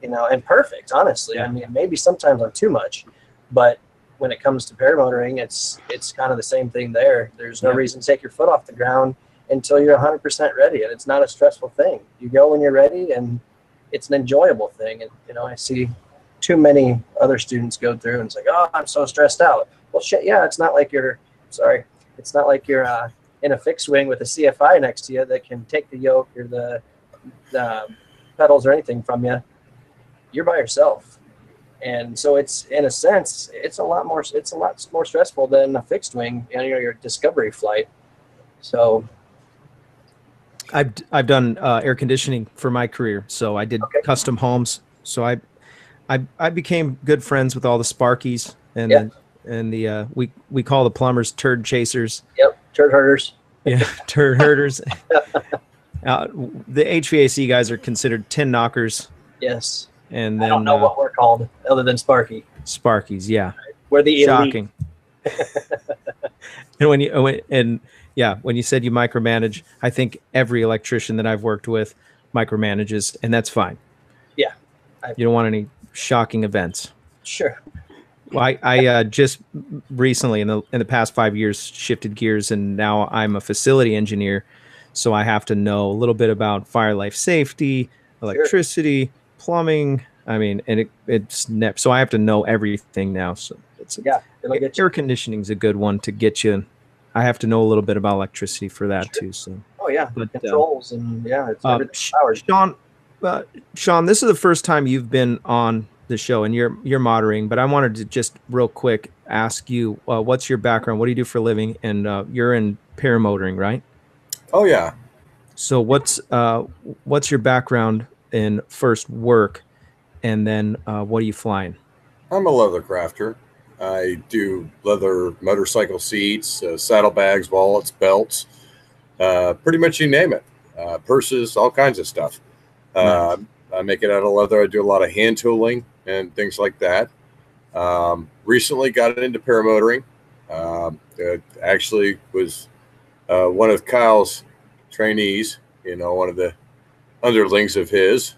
and perfect, honestly. Yeah. I mean, maybe sometimes I'm too much, but when it comes to paramotoring, it's kind of the same thing there. There's no reason to take your foot off the ground until you're 100% ready. And it's not a stressful thing. You go when you're ready, and it's an enjoyable thing. And, I see too many other students go through and it's like, oh, I'm so stressed out. Well, shit, yeah, it's not like you're in a fixed wing with a CFI next to you that can take the yoke or the pedals or anything from you. You're by yourself. And so it's, in a sense, it's a lot more stressful than a fixed wing, your discovery flight. So I've done air conditioning for my career. So I did custom homes. So I became good friends with all the Sparkies and we call the plumbers turd chasers. Yep. Turd herders. Yeah. Turd herders. The HVAC guys are considered tin knockers. Yes. And then I don't know what we're called other than Sparky. Sparkies, yeah. We're the Shocking. And when you said you micromanage, I think every electrician that I've worked with micromanages, and that's fine. Yeah. You don't want any shocking events. Sure. Well, I just recently in the past 5 years shifted gears, and now I'm a facility engineer, so I have to know a little bit about fire life safety, electricity, plumbing. I mean, and so I have to know everything now. So air conditioning is a good one to get you. I have to know a little bit about electricity for that too. So but, controls and it's powered. Sean, this is the first time you've been on the show, and you're moderating, but I wanted to just real quick ask you, what's your background? What do you do for a living? And you're in paramotoring, right? Oh yeah. So what's your background in first work, and then what are you flying? I'm a leather crafter. I do leather motorcycle seats, saddlebags, wallets, belts, pretty much you name it, purses, all kinds of stuff. Nice. I make it out of leather. I do a lot of hand tooling and things like that. Recently got into paramotoring. Actually was one of Kyle's trainees, one of the underlings of his.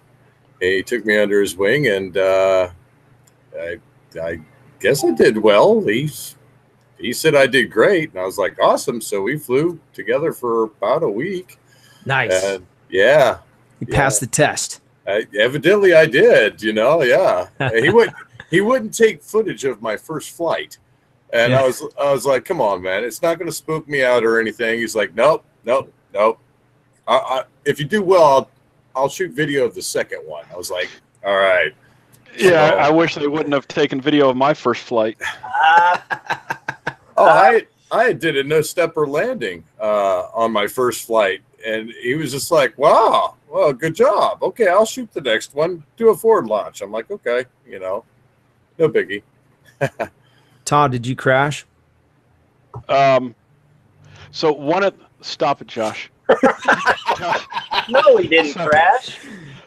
He took me under his wing, and I guess I did well. He said I did great, and I was like, awesome. So we flew together for about a week. Nice. And yeah. You passed the test. Evidently I did, yeah. He wouldn't take footage of my first flight. And I was like, come on, man, it's not going to spook me out or anything. He's like, nope. If you do well, I'll shoot video of the second one. I was like, all right. Yeah, I wish they wouldn't have taken video of my first flight. I did a no-stepper landing on my first flight, and he was just like, wow, well, good job. Okay, I'll shoot the next one. Do a forward launch. I'm like, okay, no biggie. Todd, did you crash? So stop it, Josh. No, he didn't crash.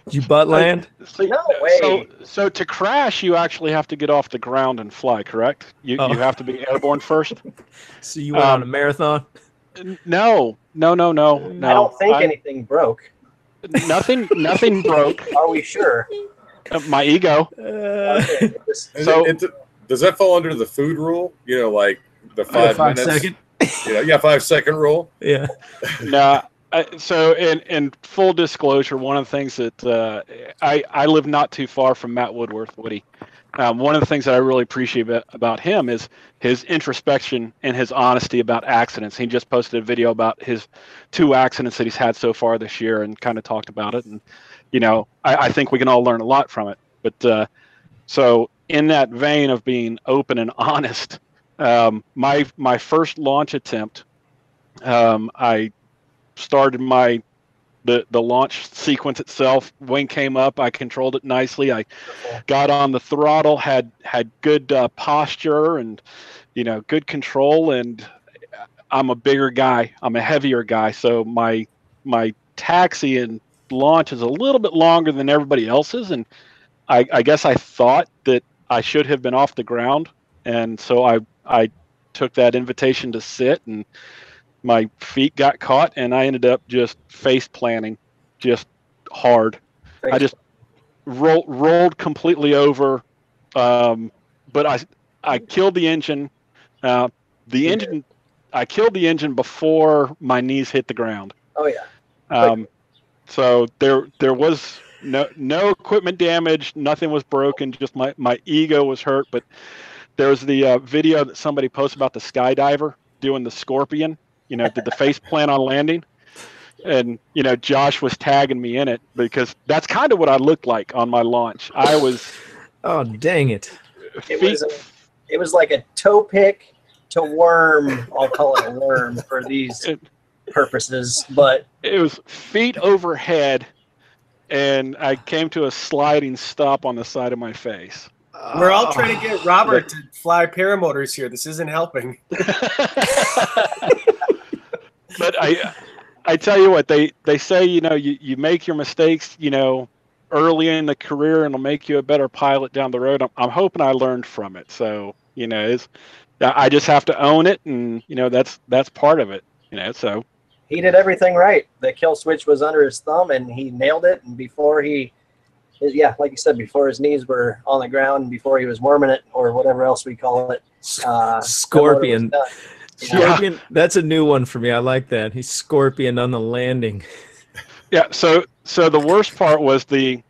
Did you butt land? No way. So to crash, you actually have to get off the ground and fly, correct? You have to be airborne first. So you went on a marathon? No. I don't think anything broke. Nothing broke. Are we sure? My ego. Okay. Does that fall under the food rule? Like the 5 minutes? 5 second. 5 second rule. Yeah. No. So in full disclosure, one of the things that I live not too far from Matt Woody. One of the things that I really appreciate about him is his introspection and his honesty about accidents. He just posted a video about his 2 accidents that he's had so far this year and kind of talked about it. And, I think we can all learn a lot from it. But so in that vein of being open and honest, my first launch attempt, I started the launch sequence itself. Wing came up, I controlled it nicely. I got on the throttle, had good posture and good control, and I'm a bigger guy, I'm a heavier guy, so my taxi and launch is a little bit longer than everybody else's, and I guess I thought that I should have been off the ground, and so I took that invitation to sit, and my feet got caught, and I ended up just face planting, just hard. I just rolled completely over, but I killed the engine. I killed the engine before my knees hit the ground. Oh yeah. So there was no equipment damage, nothing was broken, just my ego was hurt. But there was the video that somebody posted about the skydiver doing the scorpion. Did the face plant on landing, and Josh was tagging me in it because that's kind of what I looked like on my launch. I was. Oh dang it! It was like a toe pick to worm. I'll call it a worm for these purposes, but it was feet overhead, and I came to a sliding stop on the side of my face. We're all trying to get Robert to fly paramotors here. This isn't helping. But I tell you what, they say, you make your mistakes, early in the career and it'll make you a better pilot down the road. I'm hoping I learned from it. So, I just have to own it, and that's part of it. So he did everything right. The kill switch was under his thumb, and he nailed it. And before like you said, before his knees were on the ground, and before he was worming it or whatever else we call it, Scorpion. Scorpion. That's a new one for me. I like that. He's Scorpion on the landing. Yeah. So the worst part was the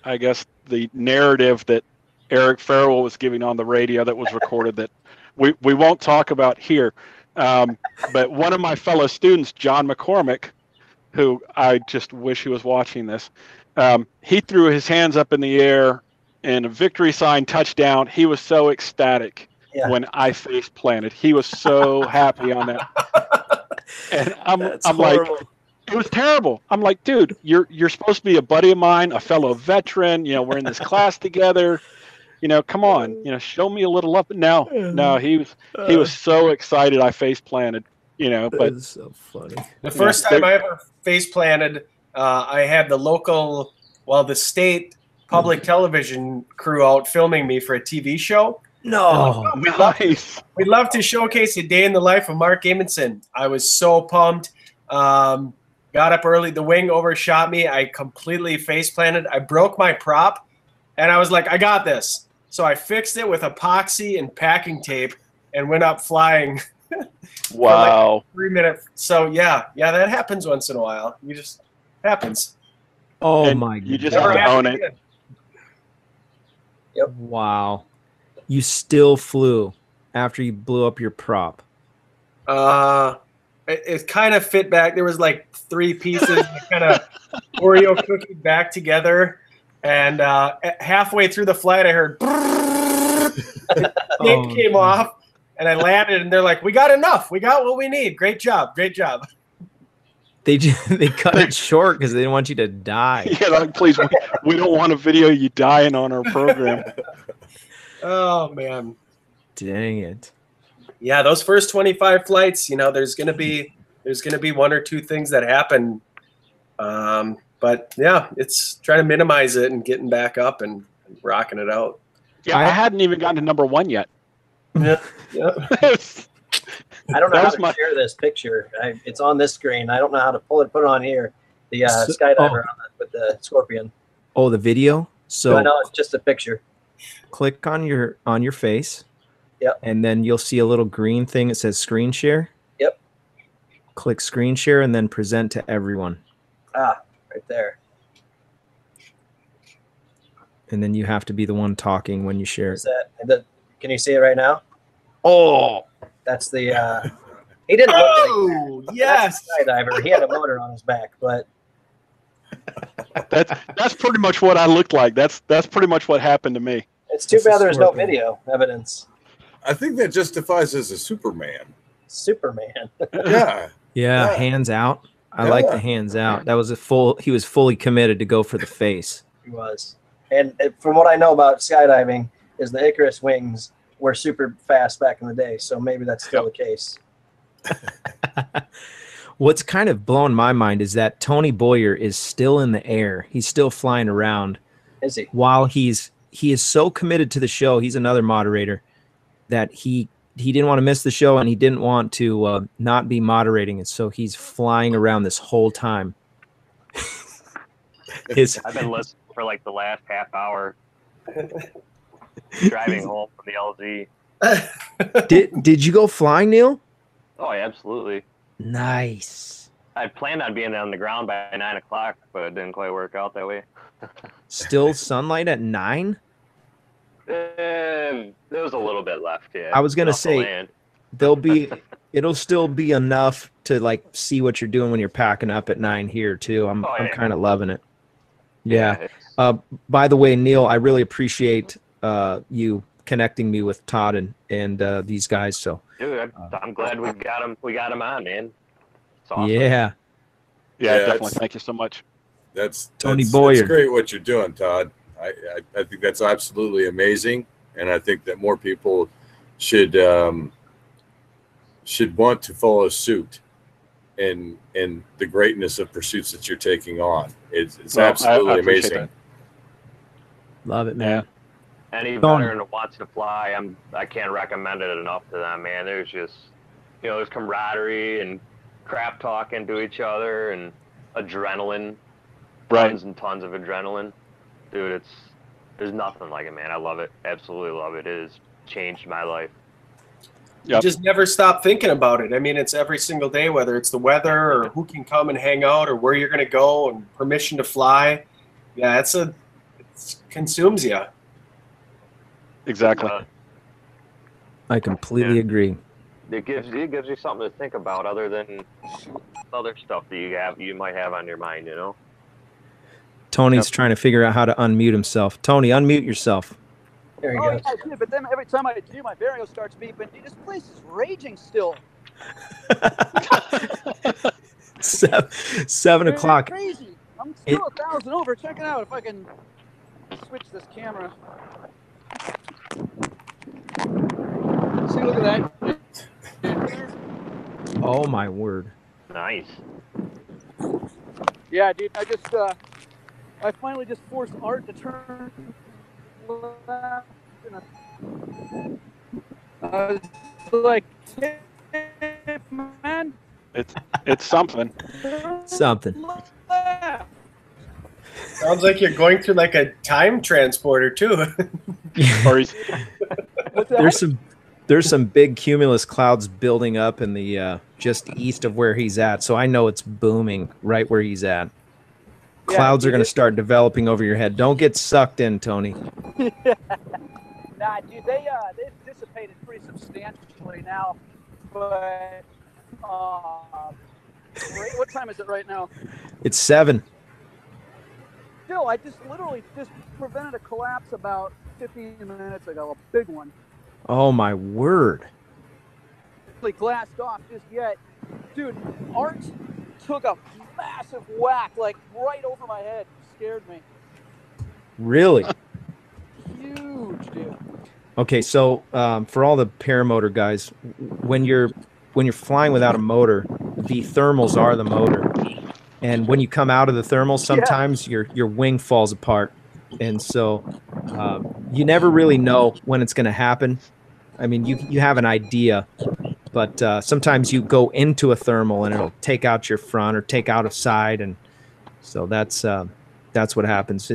I guess the narrative that Eric Farrell was giving on the radio that was recorded that we won't talk about here. But one of my fellow students, John McCormick, who I just wish he was watching this, he threw his hands up in the air in a victory sign touchdown. He was so ecstatic when I face planted. He was so happy on that. And I'm like, it was terrible. I'm like, dude, you're supposed to be a buddy of mine, a fellow veteran. We're in this class together. Come on, show me a little up. No, he was so excited I face planted, but it's so funny. The first time I ever face planted, I had the state public television crew out filming me for a TV show. No, we'd love to showcase a day in the life of Mark Amundsen. I was so pumped. Got up early. The wing overshot me. I completely face planted. I broke my prop, and I was like, I got this. So I fixed it with epoxy and packing tape and went up flying. Wow. Like 3 minutes. So yeah, that happens once in a while. Happens. Oh and my god. You just have to own it. Yep. Wow. You still flew after you blew up your prop. It kind of fit back. There was like 3 pieces kind of Oreo cookie back together. And halfway through the flight, I heard it came off, and I landed, and they're like, "We got enough. We got what we need. Great job. Great job." They cut it short because they didn't want you to die. Yeah, like, please, we don't want a video you dying on our program. Oh man, dang it! Yeah, those first 25 flights, there's gonna be 1 or 2 things that happen. But yeah, it's trying to minimize it and getting back up and rocking it out. Yeah, I hadn't even gotten to number 1 yet. Yeah. I don't know how to share this picture. It's on this screen. I don't know how to put it on here. The skydiver with the Scorpion. Oh, the video. So no, it's just a picture. Click on your face. Yep. And then you'll see a little green thing that says screen share. Yep. Click screen share and then present to everyone. Right there. And then you have to be the one talking when you share it. Can you see it right now? Oh, that's the. He didn't look like yes, skydiver. He had a motor on his back, but that's pretty much what I looked like. That's pretty much what happened to me. It's too bad there's no video evidence. I think that justifies as a Superman. Superman. Yeah, hands out. I like the hands out. That was he was fully committed to go for the face. He was. And from what I know about skydiving is the Icarus wings were super fast back in the day. So maybe that's still the case. What's kind of blown my mind is that Tony Boyer is still in the air. He's still flying around. Is he? While he is so committed to the show. He's another moderator that he didn't want to miss the show and he didn't want to not be moderating it. So he's flying around this whole time. I've been listening for like the last half hour driving home from the LZ. Did you go flying, Neil? Oh, yeah, absolutely. Nice. I planned on being on the ground by 9 o'clock, but it didn't quite work out that way. Still sunlight at 9? There was a little bit left, yeah. I was gonna say it'll still be enough to like see what you're doing when you're packing up at 9 here too. I'm kind of loving it. Yeah. By the way, Neil, I really appreciate you connecting me with Todd and these guys. So, dude, I'm glad we got him on, man. It's awesome. Yeah. Yeah, definitely. Thank you so much. That's Tony Boyer. That's great what you're doing, Todd. I think that's absolutely amazing, and I think that more people should want to follow suit. in the greatness of pursuits that you're taking on. It's Well, absolutely I appreciate amazing. Love it, man. Any Tony. veteran that wants to fly, I can't recommend it enough to them, man. There's just, there's camaraderie and crap talking to each other and adrenaline, tons and tons of adrenaline. Dude, there's nothing like it, man. I love it. Absolutely love it. It has changed my life. You just never stop thinking about it. I mean, it's every single day, whether it's the weather or who can come and hang out or where you're going to go and permission to fly. Yeah, it consumes you. Exactly. I completely agree. It gives you something to think about other than other stuff that you might have on your mind, Tony's trying to figure out how to unmute himself. Tony, unmute yourself. There you Oh, go. yeah, I did, but then every time I do, my Vario starts beeping. Dude, this place is raging still. 7 It's o'clock. crazy. I'm still 1,000 over. Check it out if I can switch this camera. See, look at that. Oh my word. Nice. Yeah, dude, I finally just forced Art to turn left. I was like, hey, man. It's something. Something. Sounds like you're going through like a time transporter too. Or there's some big cumulus clouds building up in the just east of where he's at, so I know it's booming right where he's at. Clouds are going to start developing over your head. Don't get sucked in, Tony. Nah, dude, they've dissipated pretty substantially now. But what time is it right now? It's 7. Still, I literally prevented a collapse about 15 minutes ago, a big one. Oh my word. Really glassed off just yet. Dude, Art took a massive whack, like right over my head. Scared me. Really? Huge, dude. Okay, so for all the paramotor guys, when you're flying without a motor, the thermals are the motor, and when you come out of the thermals, sometimes your wing falls apart, and so you never really know when it's going to happen. I mean, you have an idea, but sometimes you go into a thermal and it'll take out your front or take out a side, and so that's what happens.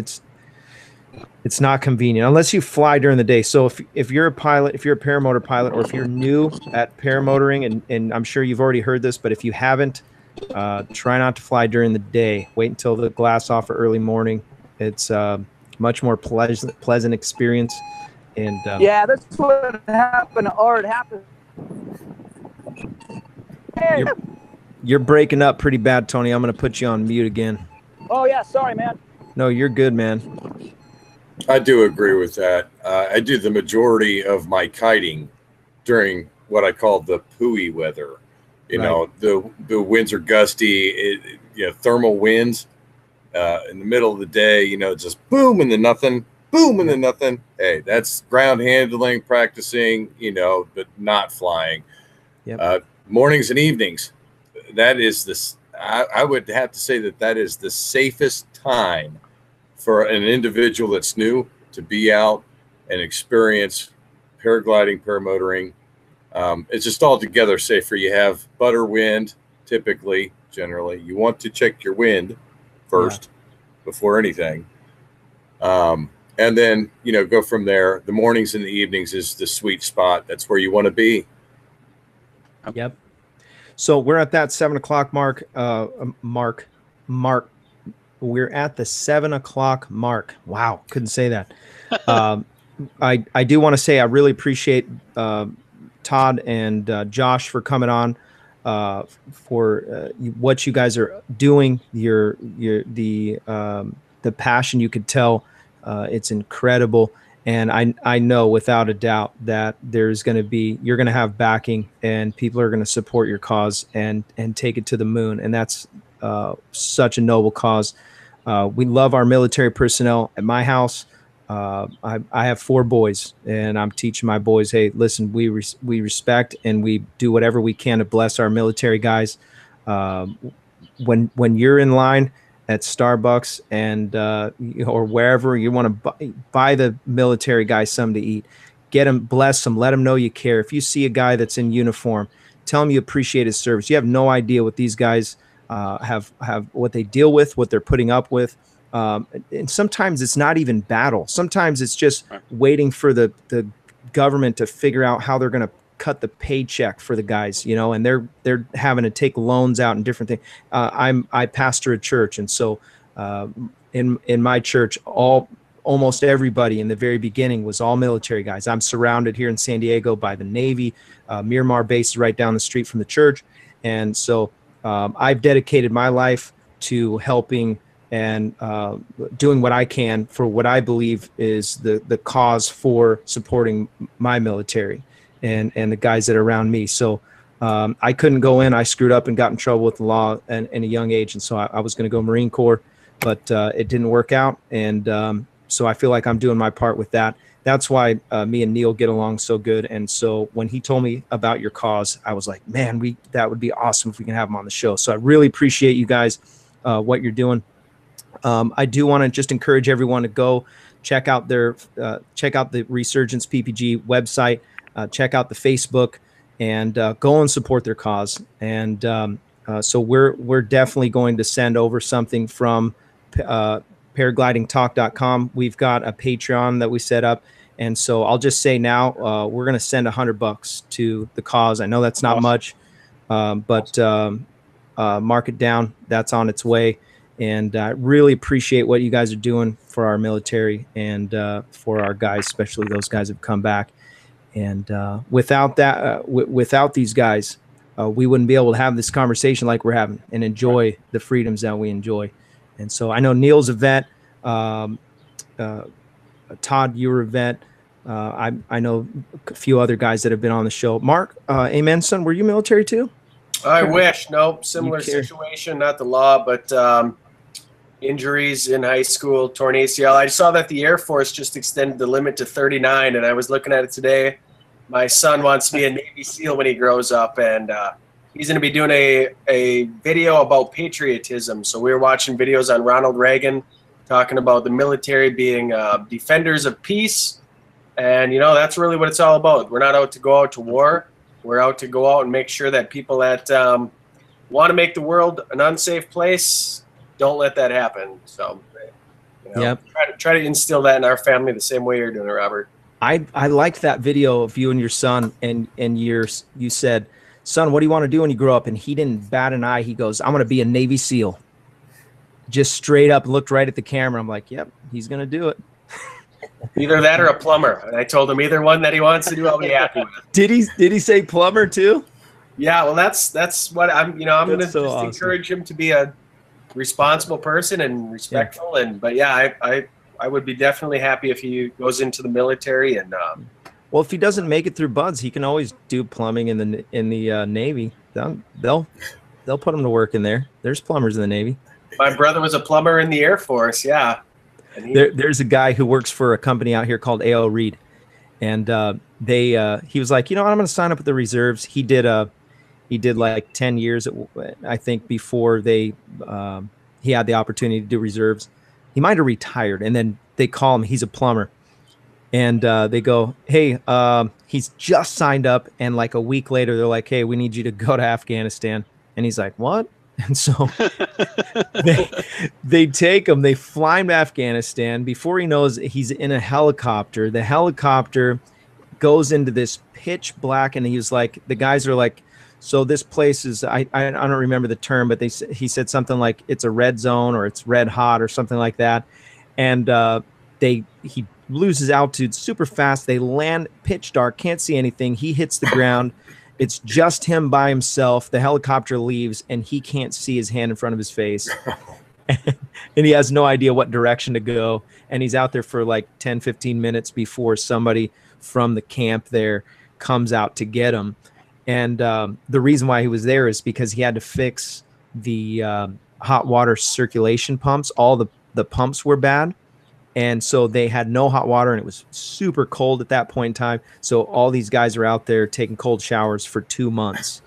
It's not convenient unless you fly during the day. So if you're a pilot, if you're a paramotor pilot, or if you're new at paramotoring, and I'm sure you've already heard this, but if you haven't, try not to fly during the day. Wait until the glass off or early morning. It's much more pleasant experience. And yeah, that's what happened to Art. Hey. You're breaking up pretty bad, Tony. I'm going to put you on mute again. Oh yeah, sorry, man. No, you're good, man. I do agree with that. I do the majority of my kiting during what I call the pooey weather. You know, the winds are gusty, thermal winds in the middle of the day, just boom and then nothing, boom and then nothing. Hey, that's ground handling, practicing, but not flying. Yep. Mornings and evenings, that is this. I would have to say that is the safest time for an individual that's new to be out and experience paragliding, paramotoring. It's just altogether safer. You have butter wind, generally. You want to check your wind first before anything. And then, go from there. The mornings and the evenings is the sweet spot. That's where you want to be. Yep. So we're at that 7 o'clock mark. Mark. We're at the 7 o'clock mark. Wow, couldn't say that. I do want to say I really appreciate Todd and Josh for coming on, for what you guys are doing. The passion, you could tell, it's incredible. And I know without a doubt that you're going to have backing, and people are going to support your cause and take it to the moon. And that's such a noble cause. We love our military personnel. At my house, I have 4 boys, and I'm teaching my boys, hey, listen, we respect and we do whatever we can to bless our military guys. When you're in line at Starbucks and or wherever you want to buy the military guy something to eat, get him, bless him, let him know you care. If you see a guy that's in uniform, tell him you appreciate his service. You have no idea what these guys have what they deal with, what they're putting up with. And sometimes it's not even battle. Sometimes it's just waiting for the government to figure out how they're going to cut the paycheck for the guys, you know, and they're having to take loans out and different things. I pastor a church, and so in my church, almost everybody in the very beginning was all military guys. I'm surrounded here in San Diego by the Navy. Miramar base is right down the street from the church, and so I've dedicated my life to helping and doing what I can for what I believe is the cause for supporting my military and the guys that are around me. So I couldn't go in. I screwed up and got in trouble with the law in a young age, and so I was going to go Marine Corps, but it didn't work out. And so I feel like I'm doing my part with that. That's why me and Neil get along so good. And so when he told me about your cause, I was like, man, that would be awesome if we can have him on the show. So I really appreciate you guys, what you're doing. I do want to just encourage everyone to go check out the Resurgence PPG website, check out the Facebook, and go and support their cause. And so we're definitely going to send over something from paraglidingtalk.com. We've got a Patreon that we set up. And so I'll just say now, we're going to send $100 to the cause. I know that's not much, but mark it down. That's on its way. And I really appreciate what you guys are doing for our military and for our guys, especially those guys who've come back. And without that, without these guys, we wouldn't be able to have this conversation like we're having and enjoy the freedoms that we enjoy. And so I know Neil's a vet. Todd, you were a vet. I know a few other guys that have been on the show. Mark, amen, son, were you military too? I wish. Nope. Similar situation, not the law, but injuries in high school, torn ACL. I saw that the Air Force just extended the limit to 39, and I was looking at it today. My son wants to be a Navy SEAL when he grows up, and he's going to be doing a video about patriotism. So we were watching videos on Ronald Reagan talking about the military being defenders of peace. And, you know, that's really what it's all about. We're not out to go out to war. We're out to go out and make sure that people that want to make the world an unsafe place, don't let that happen. So, you know, try to instill that in our family the same way you're doing it, Robert. I liked that video of you and your son, and you said, son, what do you want to do when you grow up? And he didn't bat an eye. He goes, I'm going to be a Navy SEAL. Just straight up looked right at the camera. I'm like, yep, he's going to do it. Either that or a plumber. And I told him either one that he wants to do, I'll be happy with. Did he say plumber too? Yeah, well, that's what I'm going to just encourage him to be a responsible person and respectful. Yeah. And but yeah, I would be definitely happy if he goes into the military. And well, if he doesn't make it through BUD/S, he can always do plumbing in the Navy. They'll put him to work in there. There's plumbers in the Navy. My brother was a plumber in the Air Force. Yeah. There's a guy who works for a company out here called A.O. Reed, and he was like, you know what, I'm going to sign up with the reserves. He did like 10 years, I think, before he had the opportunity to do reserves. He might have retired, and then they call him. He's a plumber, and they go, hey, he's just signed up, and like a week later, they're like, hey, we need you to go to Afghanistan, and he's like, what? And so they take him, they fly him to Afghanistan. Before he knows it, he's in a helicopter. The helicopter goes into this pitch black, and he was like, the guys are like, so this place is, I don't remember the term, but he said something like it's a red zone or it's red hot or something like that. And he loses altitude super fast. They land pitch dark, can't see anything. He hits the ground. It's just him by himself. The helicopter leaves, and he can't see his hand in front of his face. And he has no idea what direction to go. And he's out there for like 10, 15 minutes before somebody from the camp there comes out to get him. And the reason why he was there is because he had to fix the hot water circulation pumps. All the pumps were bad. And so they had no hot water, and it was super cold at that point in time. So all these guys are out there taking cold showers for 2 months.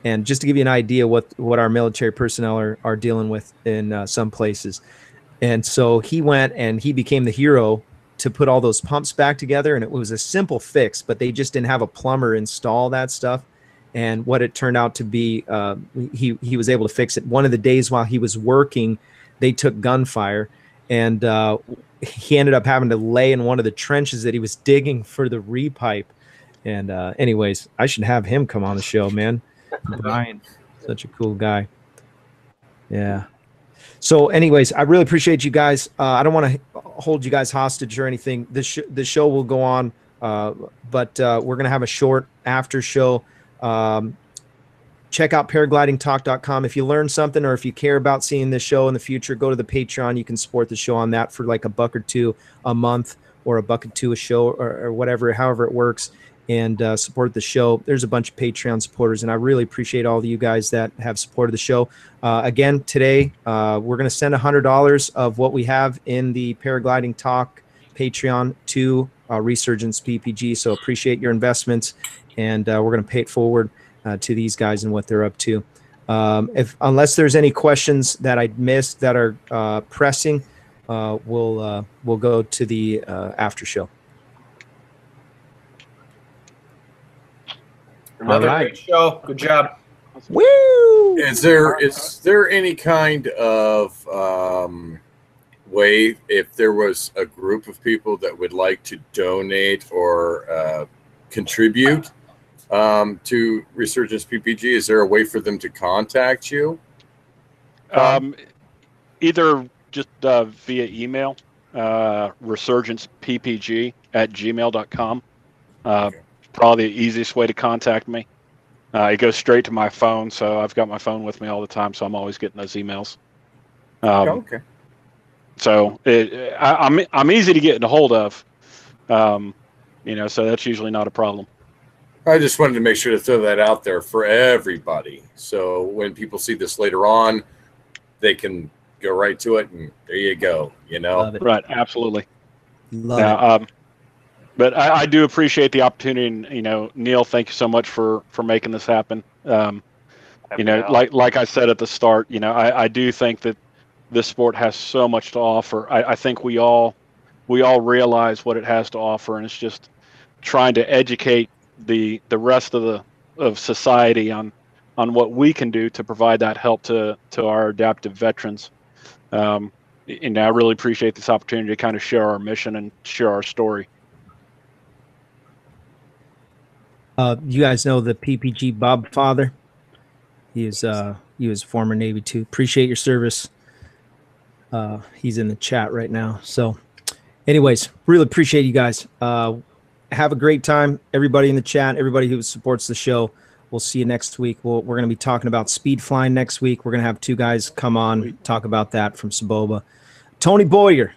And just to give you an idea what our military personnel are dealing with in some places. And so he went and he became the hero to put all those pumps back together. And it was a simple fix, but they just didn't have a plumber install that stuff. And what it turned out to be, he was able to fix it. One of the days while he was working, they took gunfire, and he ended up having to lay in one of the trenches that he was digging for the repipe. And anyways, I should have him come on the show, man. Brian, such a cool guy. Yeah. So anyways, I really appreciate you guys. I don't want to hold you guys hostage or anything. The show will go on, but we're going to have a short after show. Check out paraglidingtalk.com. If you learn something or if you care about seeing this show in the future, go to the Patreon. You can support the show on that for like $1 or $2 a month, or $1 or $2 a show, or whatever, however it works, and support the show. There's a bunch of Patreon supporters, and I really appreciate all of you guys that have supported the show. Again, today, we're going to send $100 of what we have in the Paragliding Talk Patreon to Resurgence PPG. So appreciate your investments, and we're going to pay it forward to these guys and what they're up to. Unless there's any questions that I missed that are pressing, we'll go to the after show. Another great show. Good job. Woo! Is there any kind of way, if there was a group of people that would like to donate or contribute to Resurgence PPG, is there a way for them to contact you? Either just via email, resurgencepppg@gmail.com. Probably the easiest way to contact me. It goes straight to my phone, so I've got my phone with me all the time, so I'm always getting those emails. Okay. So I'm easy to get a hold of, so that's usually not a problem. I just wanted to make sure to throw that out there for everybody, so when people see this later on, they can go right to it, and there you go. Love it. Right? Absolutely. Love it. But I do appreciate the opportunity, and Neil, thank you so much for making this happen. Like I said at the start, I do think that this sport has so much to offer. I think we all realize what it has to offer, and it's just trying to educate the rest of society on what we can do to provide that help to our adaptive veterans. And I really appreciate this opportunity to kind of share our mission and share our story. You guys know the PPG Bob father. He was former Navy too. Appreciate your service. He's in the chat right now. So anyways, really appreciate you guys. Have a great time. Everybody in the chat, everybody who supports the show. We'll see you next week. We're going to be talking about speed flying next week. We're going to have 2 guys come on, talk about that from Saboba. Tony Boyer,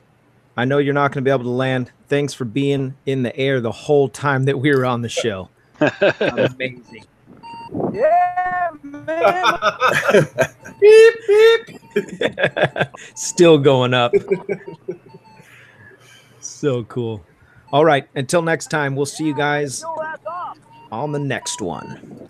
I know you're not going to be able to land. Thanks for being in the air the whole time that we were on the show. Amazing. Yeah, man. Beep, beep. Still going up. So cool. All right. Until next time, we'll see you guys on the next one.